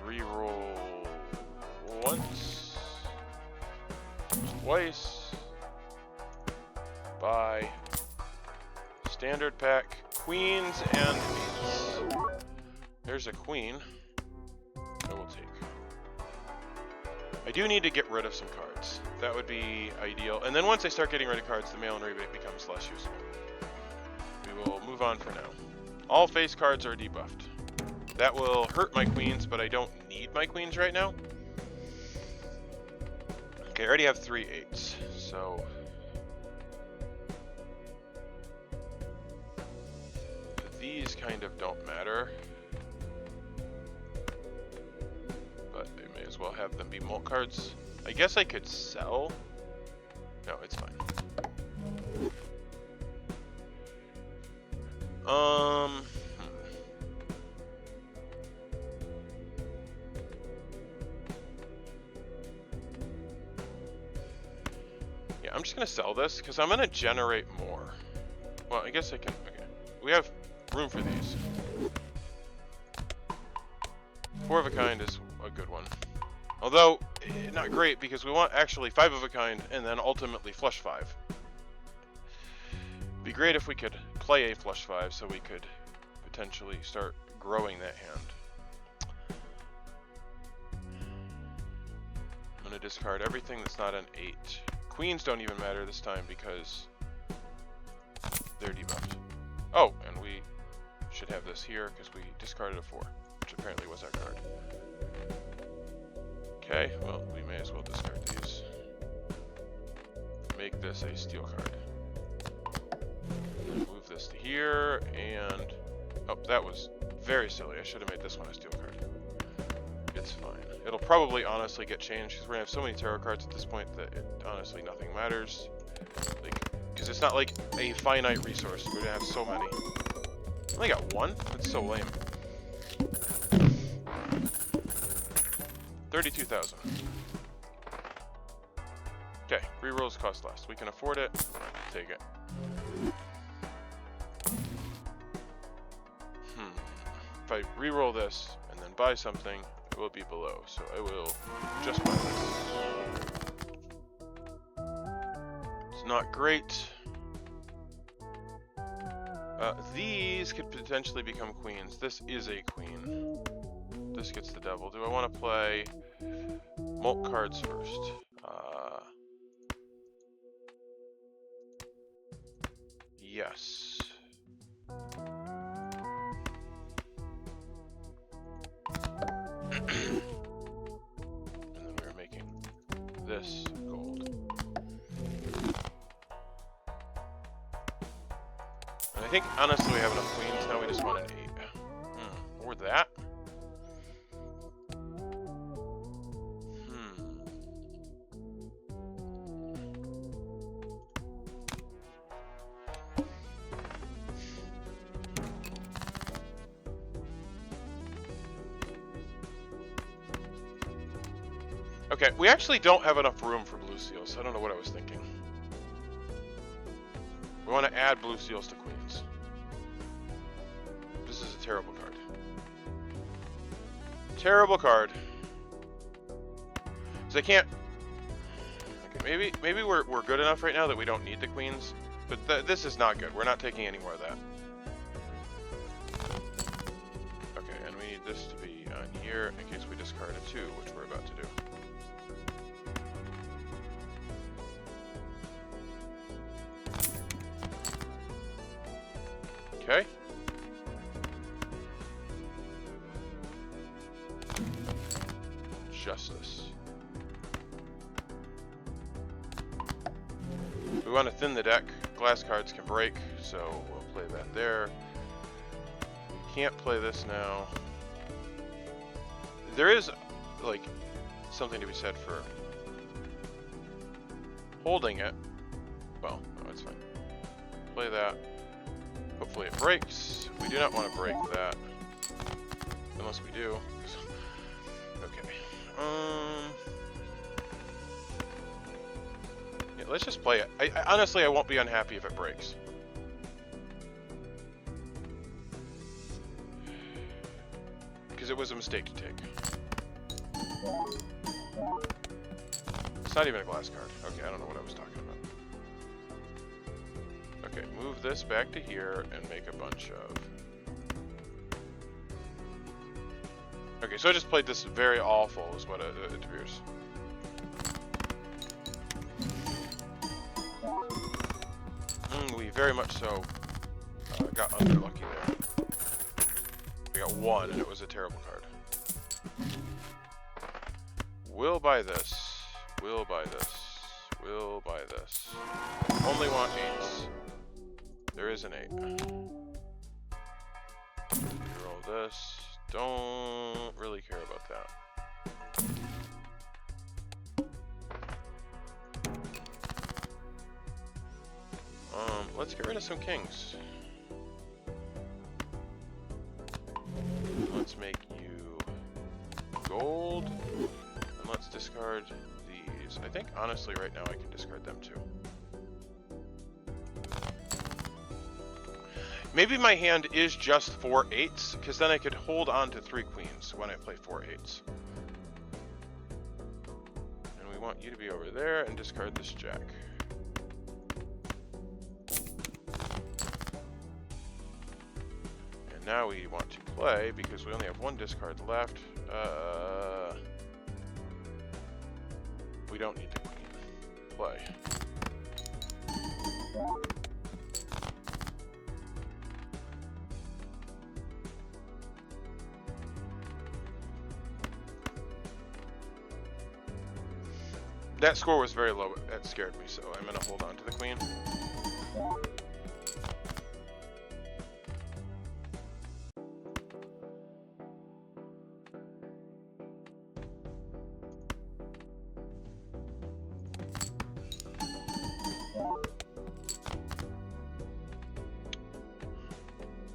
Reroll once. Twice. Buy. Standard pack. Queens and eights. There's a queen. I will take. I do need to get rid of some cards. That would be ideal. And then once I start getting rid of cards, the mail and rebate becomes less useful. We will move on for now. All face cards are debuffed. That will hurt my queens, but I don't need my queens right now. Okay, I already have 3 8s, so... These kind of don't matter. But I may as well have them be mult cards. I guess I could sell. No, it's fine. Yeah, I'm just gonna sell this because I'm gonna generate more. Well, I guess I can. Okay, we have room for these. 4 of a kind is a good one. Although, not great because we want actually 5 of a kind and then ultimately flush 5. Be great if we could play a flush 5 so we could potentially start growing that hand. I'm going to discard everything that's not an 8. Queens don't even matter this time because they're debuffed. Oh, and we should have this here because we discarded a 4, which apparently was our card. Okay, well, we may as well discard these. Make this a steel card. Move this to here, and... Oh, that was very silly. I should have made this one a steel card. It's fine. It'll probably honestly get changed, because we're going to have so many tarot cards at this point that honestly nothing matters. Because it's not like a finite resource. We're going to have so many. I only got 1? That's so lame. 32,000. Okay, rerolls cost less. We can afford it. Take it. If I reroll this and then buy something, it will be below. So I will just buy this. It's not great. These could potentially become queens. This is a queen. This gets the devil. Do I want to play mult cards first? Yes. And then we're making this gold. And I think honestly we have enough queens. Now we just want an 8. Or that. Okay, we actually don't have enough room for blue seals. I don't know what I was thinking. We want to add blue seals to queens. This is a terrible card. Terrible card. So I can't... Okay, maybe we're good enough right now that we don't need the queens. But this is not good. We're not taking any more of that. Okay, and we need this to be on here in case we discard a 2, which we're about to do. Okay. Justice. want to thin the deck. Glass cards can break, so we'll play that there. We can't play this now. There is, like, something to be said for holding it. Well, no, it's fine. Play that. Hopefully it breaks. We do not want to break that. Unless we do. Okay. Yeah, let's just play it. Honestly, I won't be unhappy if it breaks. Because it was a mistake to take. It's not even a glass card. Okay, I don't know what I was talking about. Okay, move this back to here and make a bunch of... Okay, so I just played this very awful is what it appears. We very much so got unlucky there. We got one and it was a terrible card. We'll buy this. We'll buy this. We'll buy this. Only want 8s. There is an 8. Reroll this. Don't really care about that. Let's get rid of some kings. Let's make you gold. And let's discard these. I think honestly right now I can discard them too. Maybe my hand is just 4 8s, because then I could hold on to 3 queens when I play 4 8s. And we want you to be over there and discard this jack. And now we want to play, because we only have 1 discard left. We don't need to play. That score was very low. That scared me, so I'm going to hold on to the queen.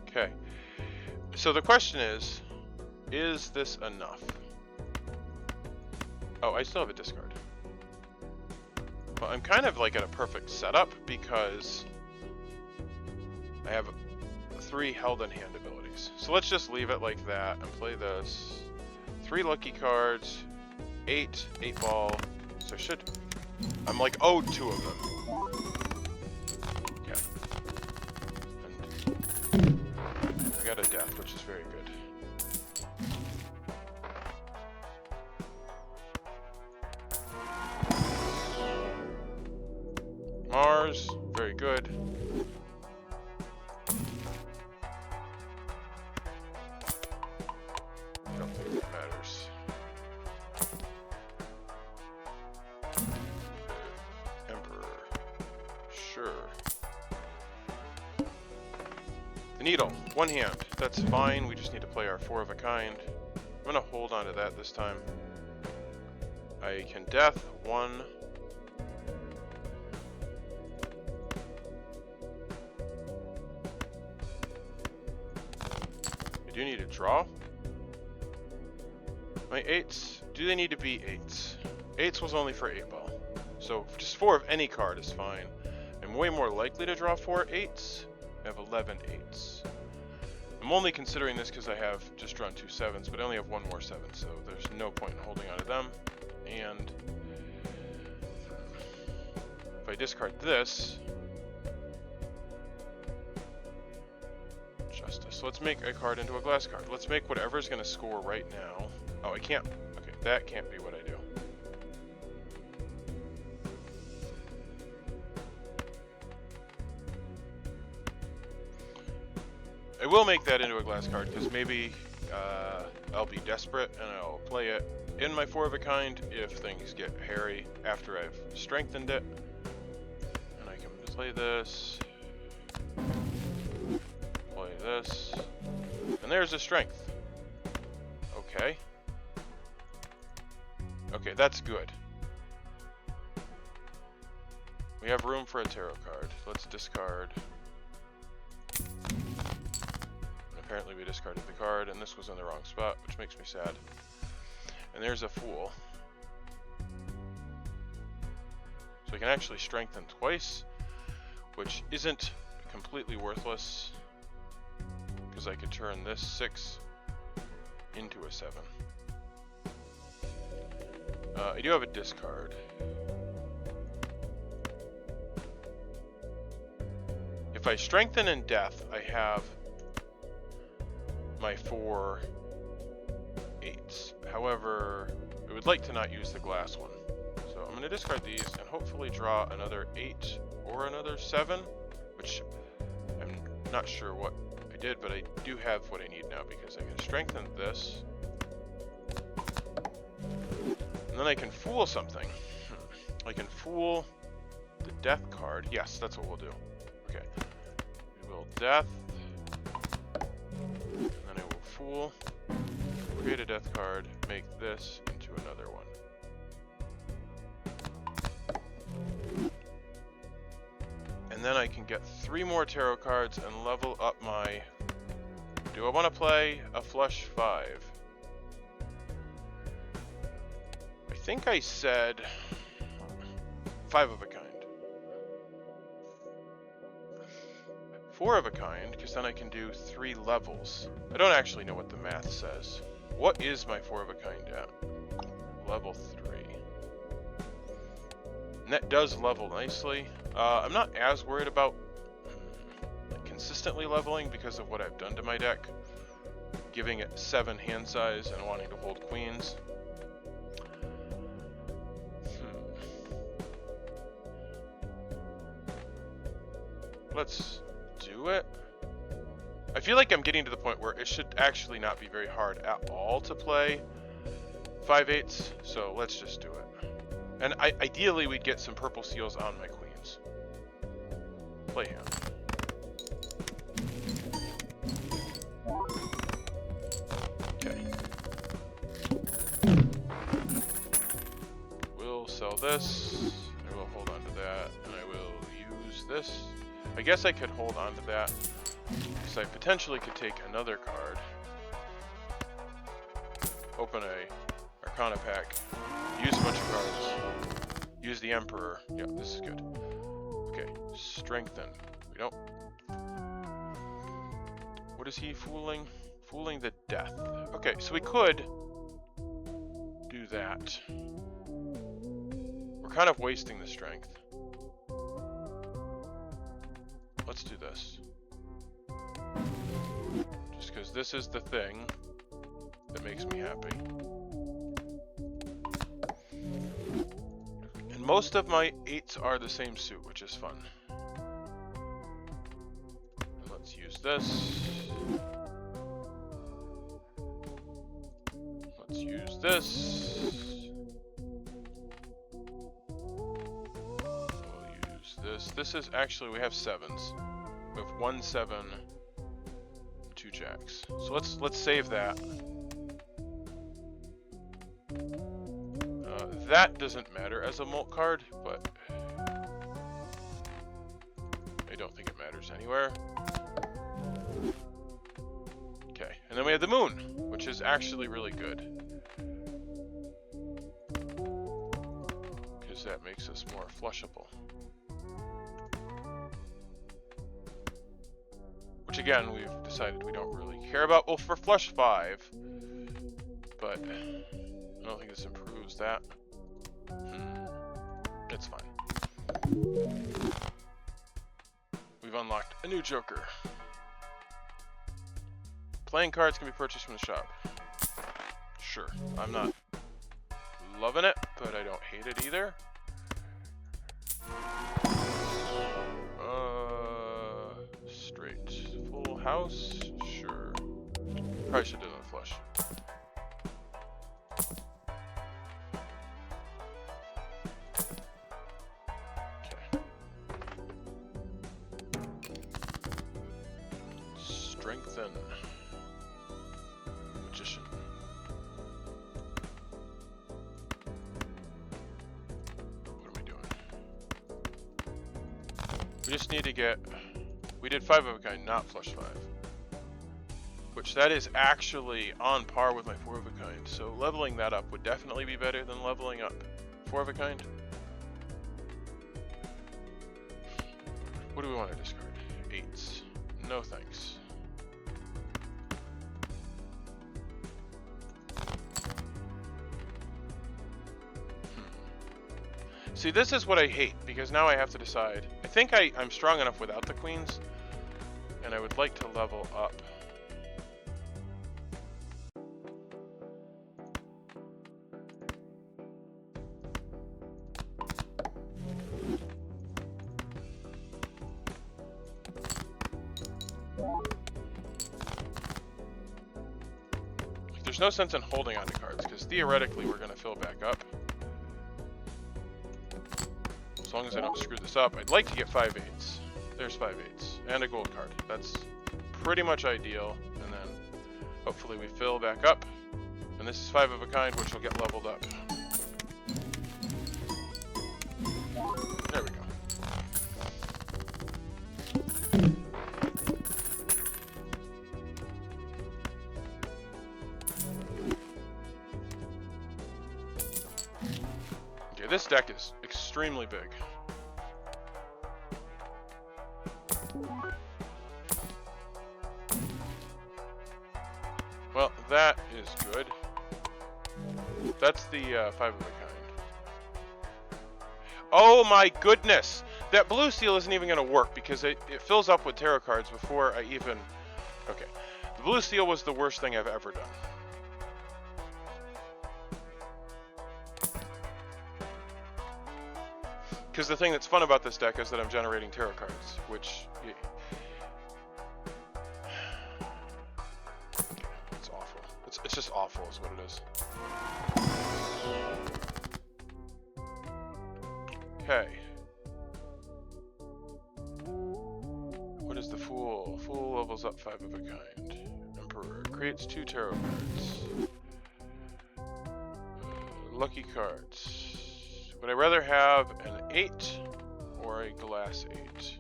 Okay. So the question is this enough? Oh, I still have a discard. Well, I'm kind of like at a perfect setup because I have 3 held in hand abilities. So let's just leave it like that and play this. 3 lucky cards, 8 ball. So I'm like owed 2 of them. Yeah. And I got a death, which is very good. Mars, very good. I don't think that matters. Emperor. Sure. The needle, 1 hand. That's fine. We just need to play our 4 of a kind. I'm gonna hold on to that this time. I can death 1. I do need to draw. My 8s, do they need to be 8s? 8s was only for 8 ball. So just 4 of any card is fine. I'm way more likely to draw 4 8s. I have 11 8s. I'm only considering this because I have just drawn 2 7s, but I only have 1 more 7, so there's no point in holding on to them. And if I discard this, Justice. Let's make a card into a glass card. Let's make whatever's going to score right now. Oh, I can't. Okay, that can't be what I do. I will make that into a glass card because maybe I'll be desperate and I'll play it in my 4 of a kind if things get hairy after I've strengthened it. And I can Play this. Play this. And there's a strength. Okay. Okay, that's good. We have room for a tarot card. Let's discard. And apparently we discarded the card, and this was in the wrong spot, which makes me sad. And there's a Fool. So I can actually strengthen twice, which isn't completely worthless, because I could turn this 6 into a 7. I do have a discard. If I strengthen in death, I have my 4 8s. However, I would like to not use the glass one. So I'm going to discard these and hopefully draw another 8 or another 7, which I'm not sure what I did, but I do have what I need now because I can strengthen this. And then I can Fool something. I can Fool the death card. Yes, that's what we'll do. Okay. We will death. And then I will Fool. Create a death card. Make this into another one. And then I can get 3 more tarot cards and level up my... Do I want to play a flush 5? I think I said 5 of a kind. 4 of a kind, because then I can do 3 levels. I don't actually know what the math says. What is my 4 of a kind at? Level 3. And that does level nicely. I'm not as worried about consistently leveling because of what I've done to my deck. Giving it 7 hand size and wanting to hold queens. Let's do it. I feel like I'm getting to the point where it should actually not be very hard at all to play 5/8s, so let's just do it. And ideally we'd get some purple seals on my queens. Play hand. Okay. We'll sell this. I will hold on to that, and I will use this. I guess I could hold on to that, because I potentially could take another card, open a Arcana pack, use a bunch of cards, use the Emperor. Yeah, this is good. Okay, strengthen. We don't... What is he fooling? Fooling the death. Okay, so we could do that. We're kind of wasting the strength. Let's do this. Just because this is the thing that makes me happy. And most of my 8s are the same suit, which is fun. And let's use this. Let's use this. This is actually, we have 7s. We have 1 7, 2 jacks. So let's save that. That doesn't matter as a molt card, but I don't think it matters anywhere. Okay, and then we have the moon, which is actually really good, because that makes us more flushable. Which again, we've decided we don't really care about. Well, for flush 5, but I don't think this improves that. It's fine. We've unlocked a new Joker. Playing cards can be purchased from the shop. Sure, I'm not loving it, but I don't hate it either. Straight. Full house? Sure. Probably should do it in the flush. Okay. Strengthen. Magician. What am I doing? We just need to get... We did 5 of a kind, not flush 5. Which that is actually on par with my 4 of a kind. So leveling that up would definitely be better than leveling up 4 of a kind. What do we want to discard? 8s. No thanks. See, this is what I hate, because now I have to decide. I think I'm strong enough without the queens, and I would like to level up. There's no sense in holding on to cards, because theoretically we're going to fill back up. As long as I don't screw this up. I'd like to get 5 8s. There's 5 8s. And a gold card. That's pretty much ideal. And then hopefully we fill back up. And this is 5 of a kind, which will get leveled up. There we go. Okay, this deck is extremely big. Well, that is good. That's the 5 of a kind. Oh my goodness! That blue seal isn't even going to work because it fills up with tarot cards before I even... Okay. The blue seal was the worst thing I've ever done. Because the thing that's fun about this deck is that I'm generating tarot cards, which... It's awful. It's just awful is what it is. Okay. What is the Fool? Fool levels up 5 of a kind. Emperor creates 2 tarot cards. Lucky cards. Would I rather have an 8 or a glass 8?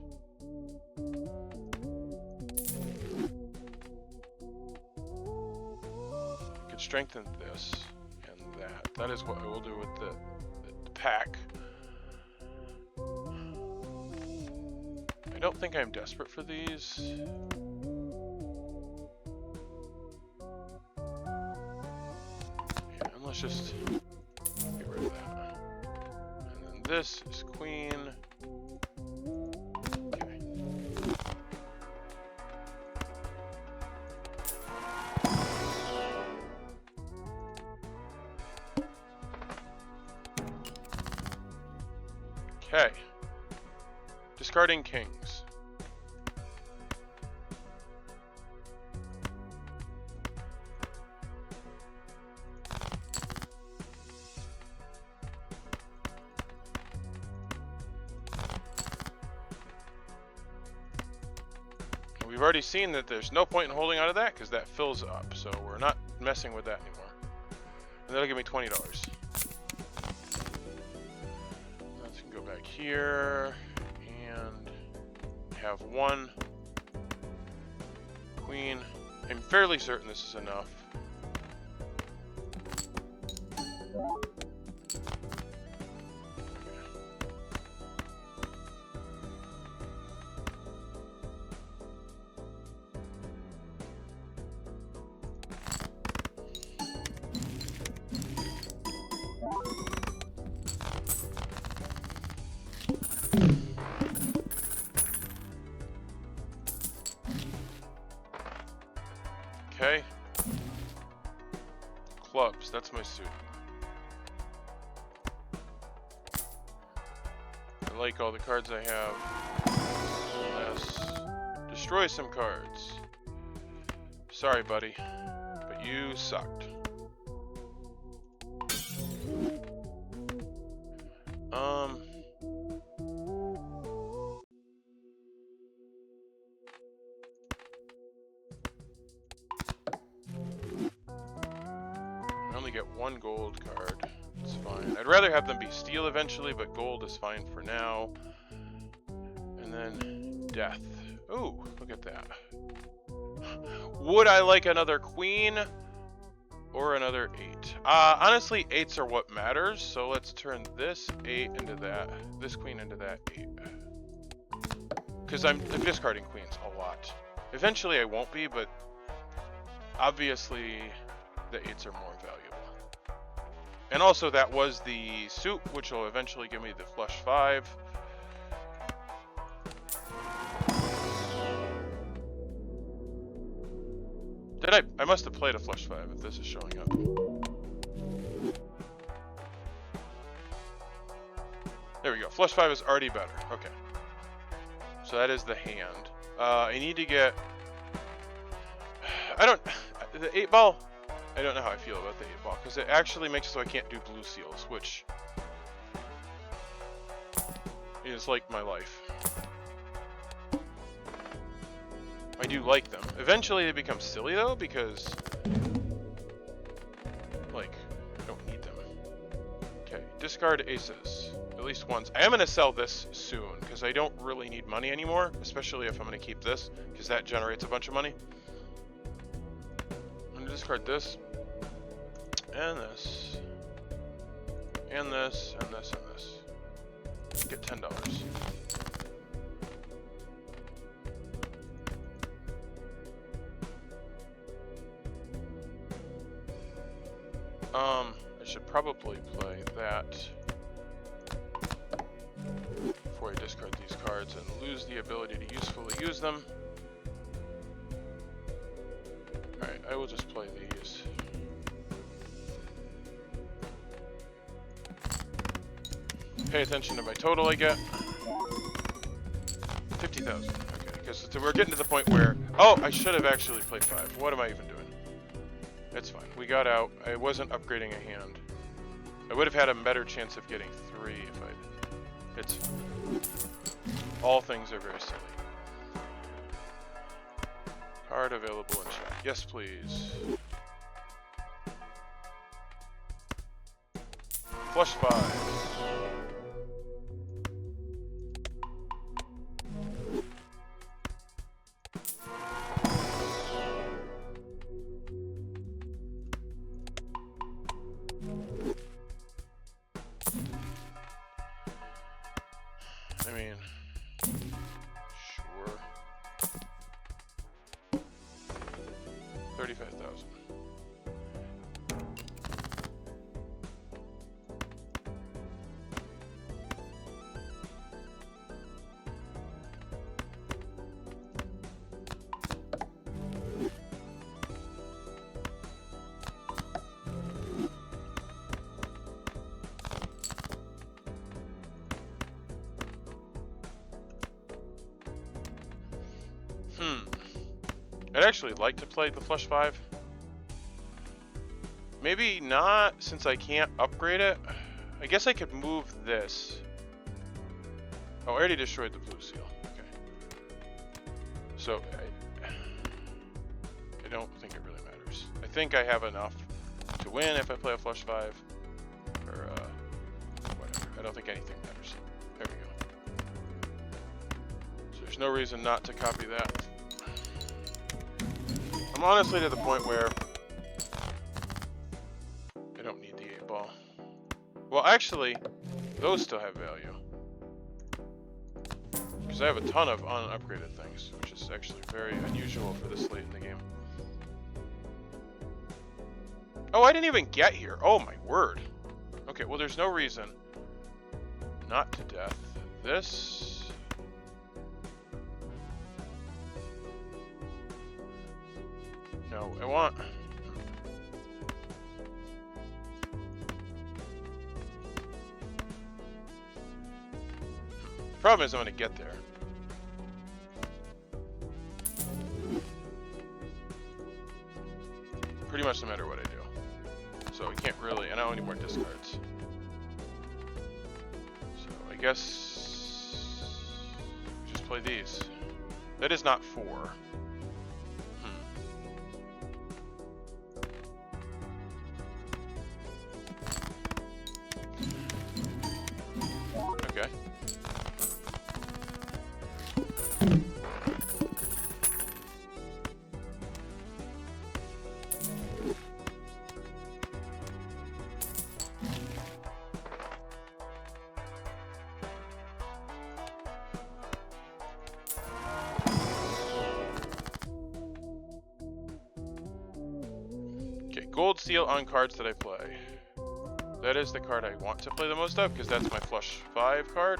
I could strengthen this and that. That is what I will do with the pack. I don't think I'm desperate for these. Yeah, and let's just get rid of that. And then this is queen. Okay. Okay. Discarding kings. We've already seen that there's no point in holding on to that because that fills up, so we're not messing with that anymore. And that'll give me $20. Let's go back here and have 1 queen. I'm fairly certain this is enough. Okay. Clubs, that's my suit. I like all the cards I have. Let's destroy some cards. Sorry, buddy, but you sucked. only get one gold card. It's fine. I'd rather have them be steel eventually, but gold is fine for now. And then death. Ooh, look at that. Would I like another queen or another 8? Honestly, 8s are what matters. So let's turn this 8 into that, this queen into that 8. Because I'm discarding queens a lot. Eventually I won't be, but obviously the 8s are more valuable. And also that was the suit, which will eventually give me the flush 5. Did I must have played a flush 5 if this is showing up. There we go. Flush 5 is already better. Okay. So that is the hand. I need to get... The 8-ball... I don't know how I feel about the 8-ball, because it actually makes it so I can't do blue seals, which is like my life. I do like them. Eventually they become silly though, because like I don't need them. Okay, discard aces. At least once. I am gonna sell this soon, because I don't really need money anymore, especially if I'm gonna keep this, because that generates a bunch of money. I'm gonna discard this. And this. And this, and this, and this. Get $10. I should probably play that before I discard these cards and lose the ability to usefully use them. Alright, I will just play these. Pay attention to my total I get. 50,000. Okay, because we're getting to the point where... Oh, I should have actually played 5. What am I even doing? It's fine. We got out. I wasn't upgrading a hand. I would have had a better chance of getting 3 if I'd... It's fine. All things are very silly. Card available in chat. Yes, please. Flush 5. I mean, sure. 35,000. I'd actually like to play the flush 5. Maybe not, since I can't upgrade it. I guess I could move this. Oh, I already destroyed the blue seal. Okay. So, I don't think it really matters. I think I have enough to win if I play a flush 5. Or, whatever. I don't think anything matters. There we go. So there's no reason not to copy that. I'm honestly to the point where I don't need the 8-ball. Well, actually, those still have value. Because I have a ton of unupgraded things, which is actually very unusual for this late in the game. Oh, I didn't even get here. Oh my word. Okay, well there's no reason not to death. This... No, I want... The problem is I'm gonna get there. Pretty much no matter what I do. So I can't really... And I don't need more discards. So I guess... just play these. That is not 4. Gold seal on cards that I play. That is the card I want to play the most of, because that's my flush 5 card.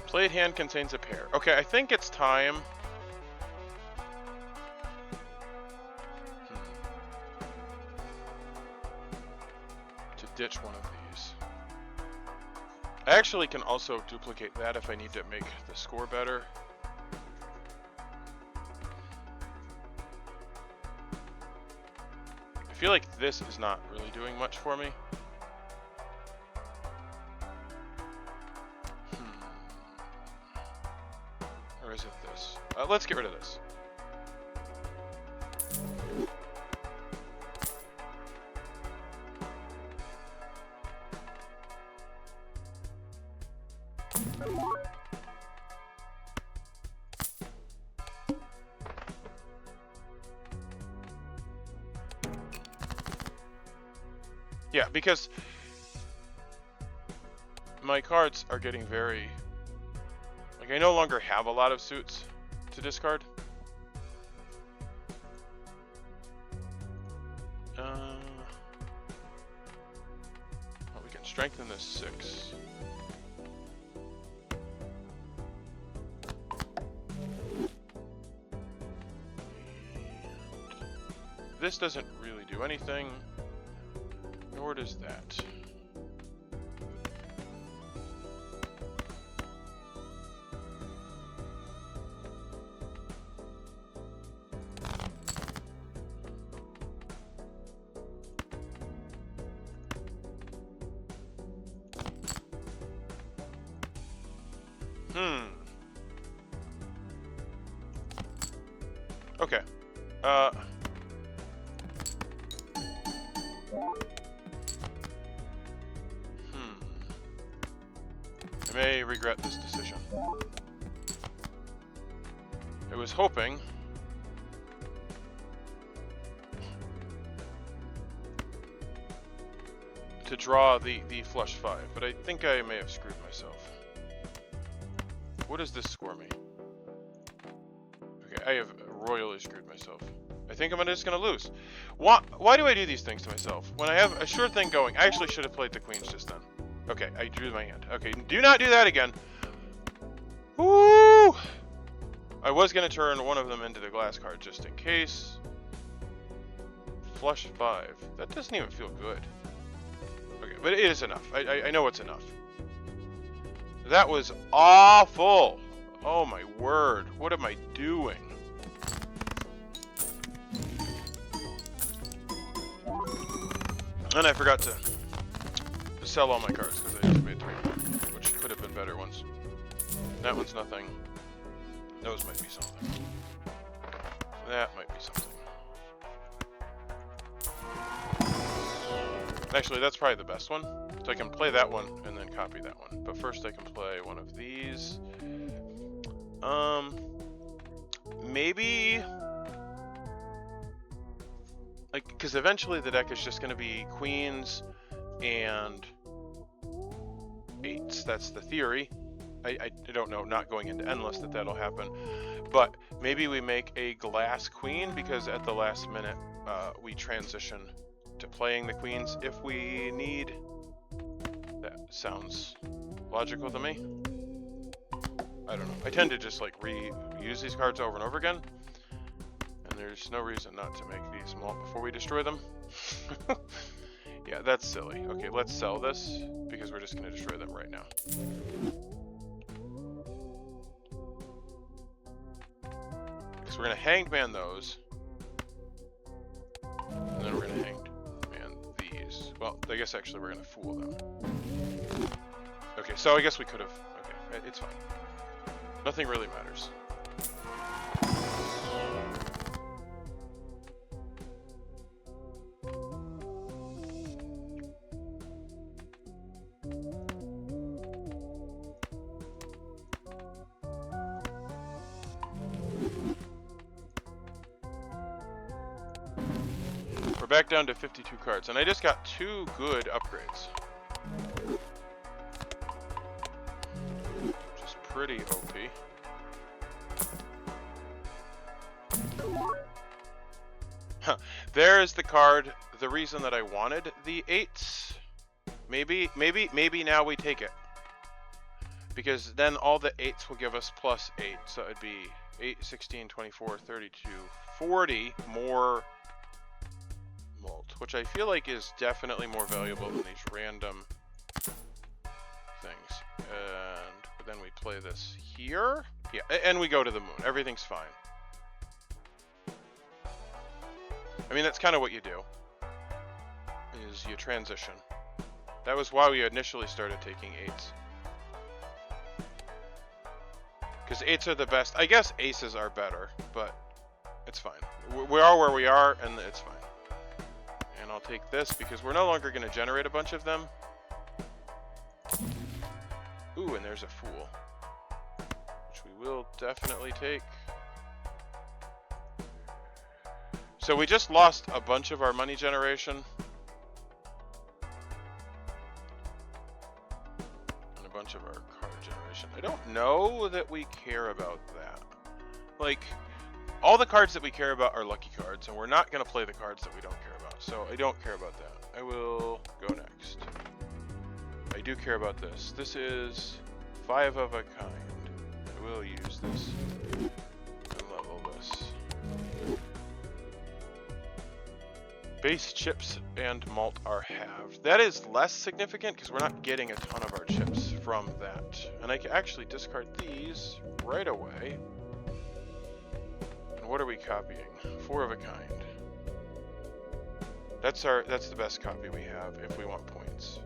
Played hand contains a pair. Okay, I think it's time. To ditch one of these. I actually can also duplicate that if I need to make the score better. I feel like this is not really doing much for me. Or is it this? Let's get rid of this. Yeah, because my cards are getting very... Like, I no longer have a lot of suits to discard. Well, we can strengthen this 6. This doesn't really do anything, nor does that. Okay. I may regret this decision. I was hoping to draw the flush 5, but I think I may have screwed myself. What does this score me? Okay, I have royally screwed myself. I think I'm just gonna lose. Why do I do these things to myself? When I have a sure thing going, I actually should have played the queens just then. Okay, I drew my hand. Okay, do not do that again. Woo! I was gonna turn one of them into the glass card just in case. Flush 5. That doesn't even feel good. Okay, but it is enough. I know it's enough. That was awful. Oh my word. What am I doing? And I forgot to sell all my cards because I just made 3 more, which could have been better ones. That one's nothing. Those might be something. That might be something. Actually, that's probably the best one. So I can play that one and then copy that one. But first I can play one of these. Maybe... Like, because eventually the deck is just going to be queens and 8s. That's the theory. I don't know, not going into endless that'll happen. But maybe we make a glass queen because at the last minute we transition to playing the queens if we need. That sounds logical to me. I don't know. I tend to just like reuse these cards over and over again. And there's no reason not to make these malt before we destroy them. Yeah, that's silly. Okay, let's sell this because we're just going to destroy them right now. So we're going to hanged man those. And then we're going to hanged man these. Well, I guess actually we're going to fool them. Okay, so I guess we could have... Okay, it's fine. Nothing really matters. back down to 52 cards, and I just got 2 good upgrades. Which is pretty OP. Huh. There is the card, the reason that I wanted the 8s. Maybe now we take it. Because then all the 8s will give us plus 8, so it'd be 8, 16, 24, 32, 40 more mult, which I feel like is definitely more valuable than these random things. And then we play this here. Yeah, and we go to the moon. Everything's fine. I mean, that's kind of what you do, is you transition. That was why we initially started taking 8s. Because 8s are the best. I guess aces are better, but it's fine. We are where we are, and it's fine. And I'll take this because we're no longer going to generate a bunch of them. Ooh, and there's a fool, which we will definitely take. So we just lost a bunch of our money generation. And a bunch of our card generation. I don't know that we care about that. Like, all the cards that we care about are lucky cards, and we're not going to play the cards that we don't care about. So I don't care about that. I will go next. I do care about this. This is 5 of a kind. I will use this and level this. Base chips and malt are halved. That is less significant because we're not getting a ton of our chips from that. And I can actually discard these right away. And what are we copying? 4 of a kind. That's the best copy we have if we want points.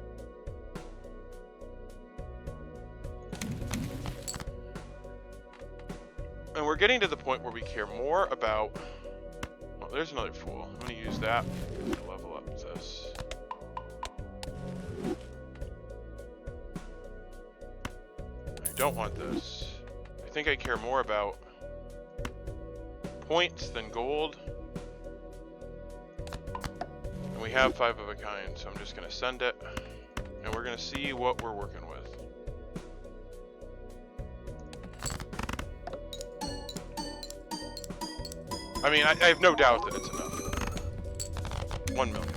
And we're getting to the point where we care more about... Well, there's another fool. I'm going to use that to level up this. I don't want this. I think I care more about points than gold. And we have 5 of a kind, so I'm just going to send it. And we're going to see what we're working with. I mean, I have no doubt that it's enough. 1 million.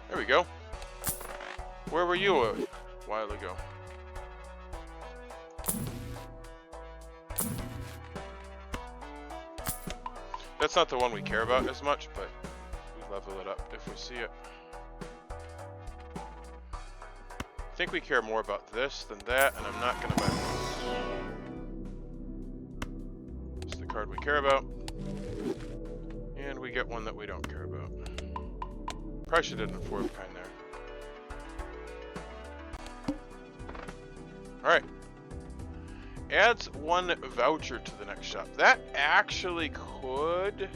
There we go. Where were you a while ago? That's not the one we care about as much, but we level it up if we see it. I think we care more about this than that, and I'm not going to buy this. It's the card we care about. And we get one that we don't care about. Probably should have done a 4 of kind there. Alright. Adds 1 voucher to the next shop. That actually could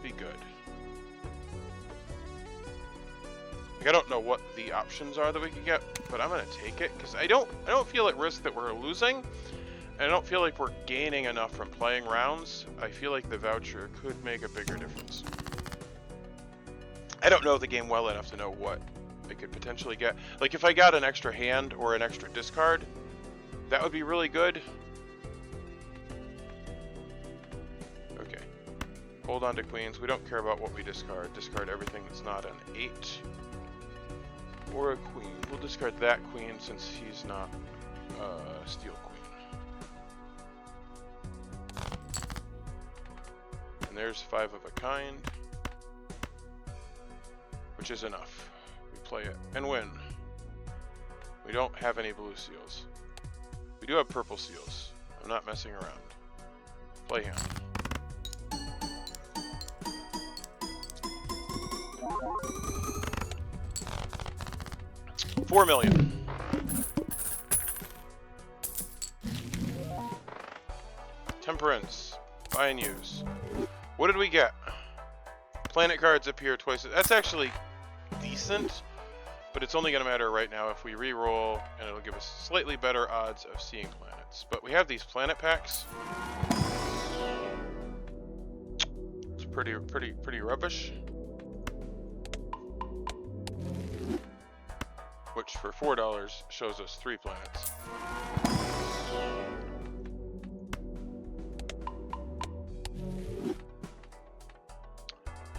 be good. Like, I don't know what the options are that we could get, but I'm gonna take it because I don't feel at risk that we're losing, and I don't feel like we're gaining enough from playing rounds. I feel like the voucher could make a bigger difference. I don't know the game well enough to know what I could potentially get. Like, if I got an extra hand or an extra discard, that would be really good. Okay. Hold on to queens. We don't care about what we discard. Discard everything that's not an 8 or a queen. We'll discard that queen since he's not a steel queen. And there's 5 of a kind, which is enough. We play it and win. We don't have any blue seals. We do have purple seals. I'm not messing around. Play hand. $4 million. Temperance. Buy and use. What did we get? Planet cards appear twice. That's actually decent. but it's only going to matter right now if we re-roll, and it'll give us slightly better odds of seeing planets. But we have these planet packs. It's pretty rubbish. Which for $4 shows us 3 planets.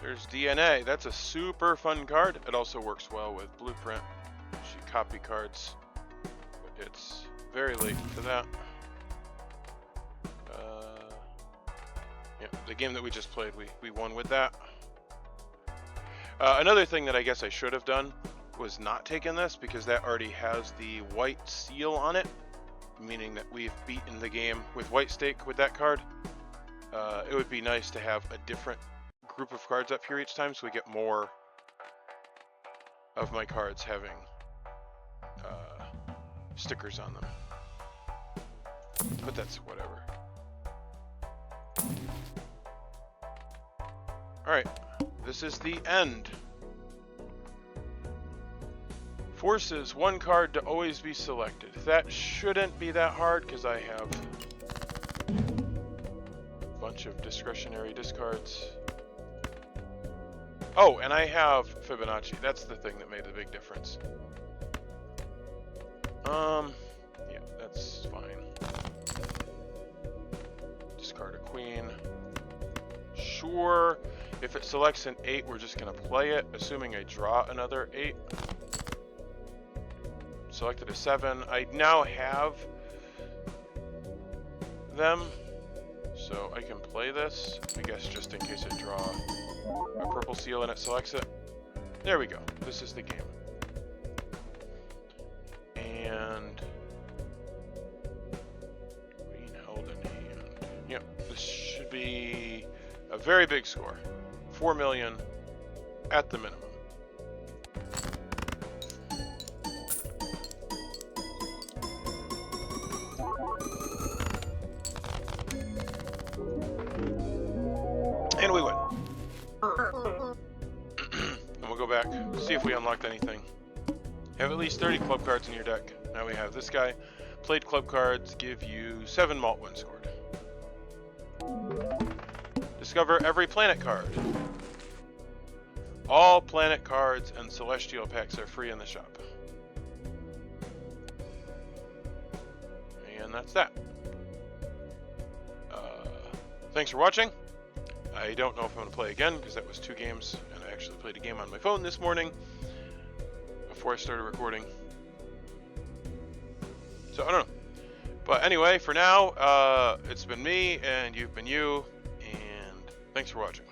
There's DNA. That's a super fun card. It also works well with Blueprint. She copy cards. But it's very late for that. Yeah, the game that we just played, we won with that. Another thing that I guess I should have done was not taken this, because that already has the white seal on it, meaning that we've beaten the game with white stake with that card. It would be nice to have a different group of cards up here each time, so we get more of my cards having stickers on them. But that's whatever. Alright, this is the end. Forces one card to always be selected. That shouldn't be that hard, because I have a bunch of discretionary discards. Oh, and I have Fibonacci. That's the thing that made the big difference. Yeah, that's fine. Discard a queen. Sure. If it selects an 8, we're just going to play it, assuming I draw another 8. Selected a 7. I now have them, so I can play this, I guess, just in case I draw a purple seal and it selects it. There we go. This is the game. And queen held in hand. Yep, this should be a very big score. 4 million at the minimum. And we win. And we'll go back, see if we unlocked anything. Have at least 30 club cards in your deck. Now we have this guy. Played club cards give you 7 malt wins scored. Discover every planet card. All planet cards and celestial packs are free in the shop. And that's that. Thanks for watching. I don't know if I'm going to play again, because that was 2 games, and I actually played a game on my phone this morning before I started recording. So, I don't know. But anyway, for now, it's been me, and you've been you, and thanks for watching.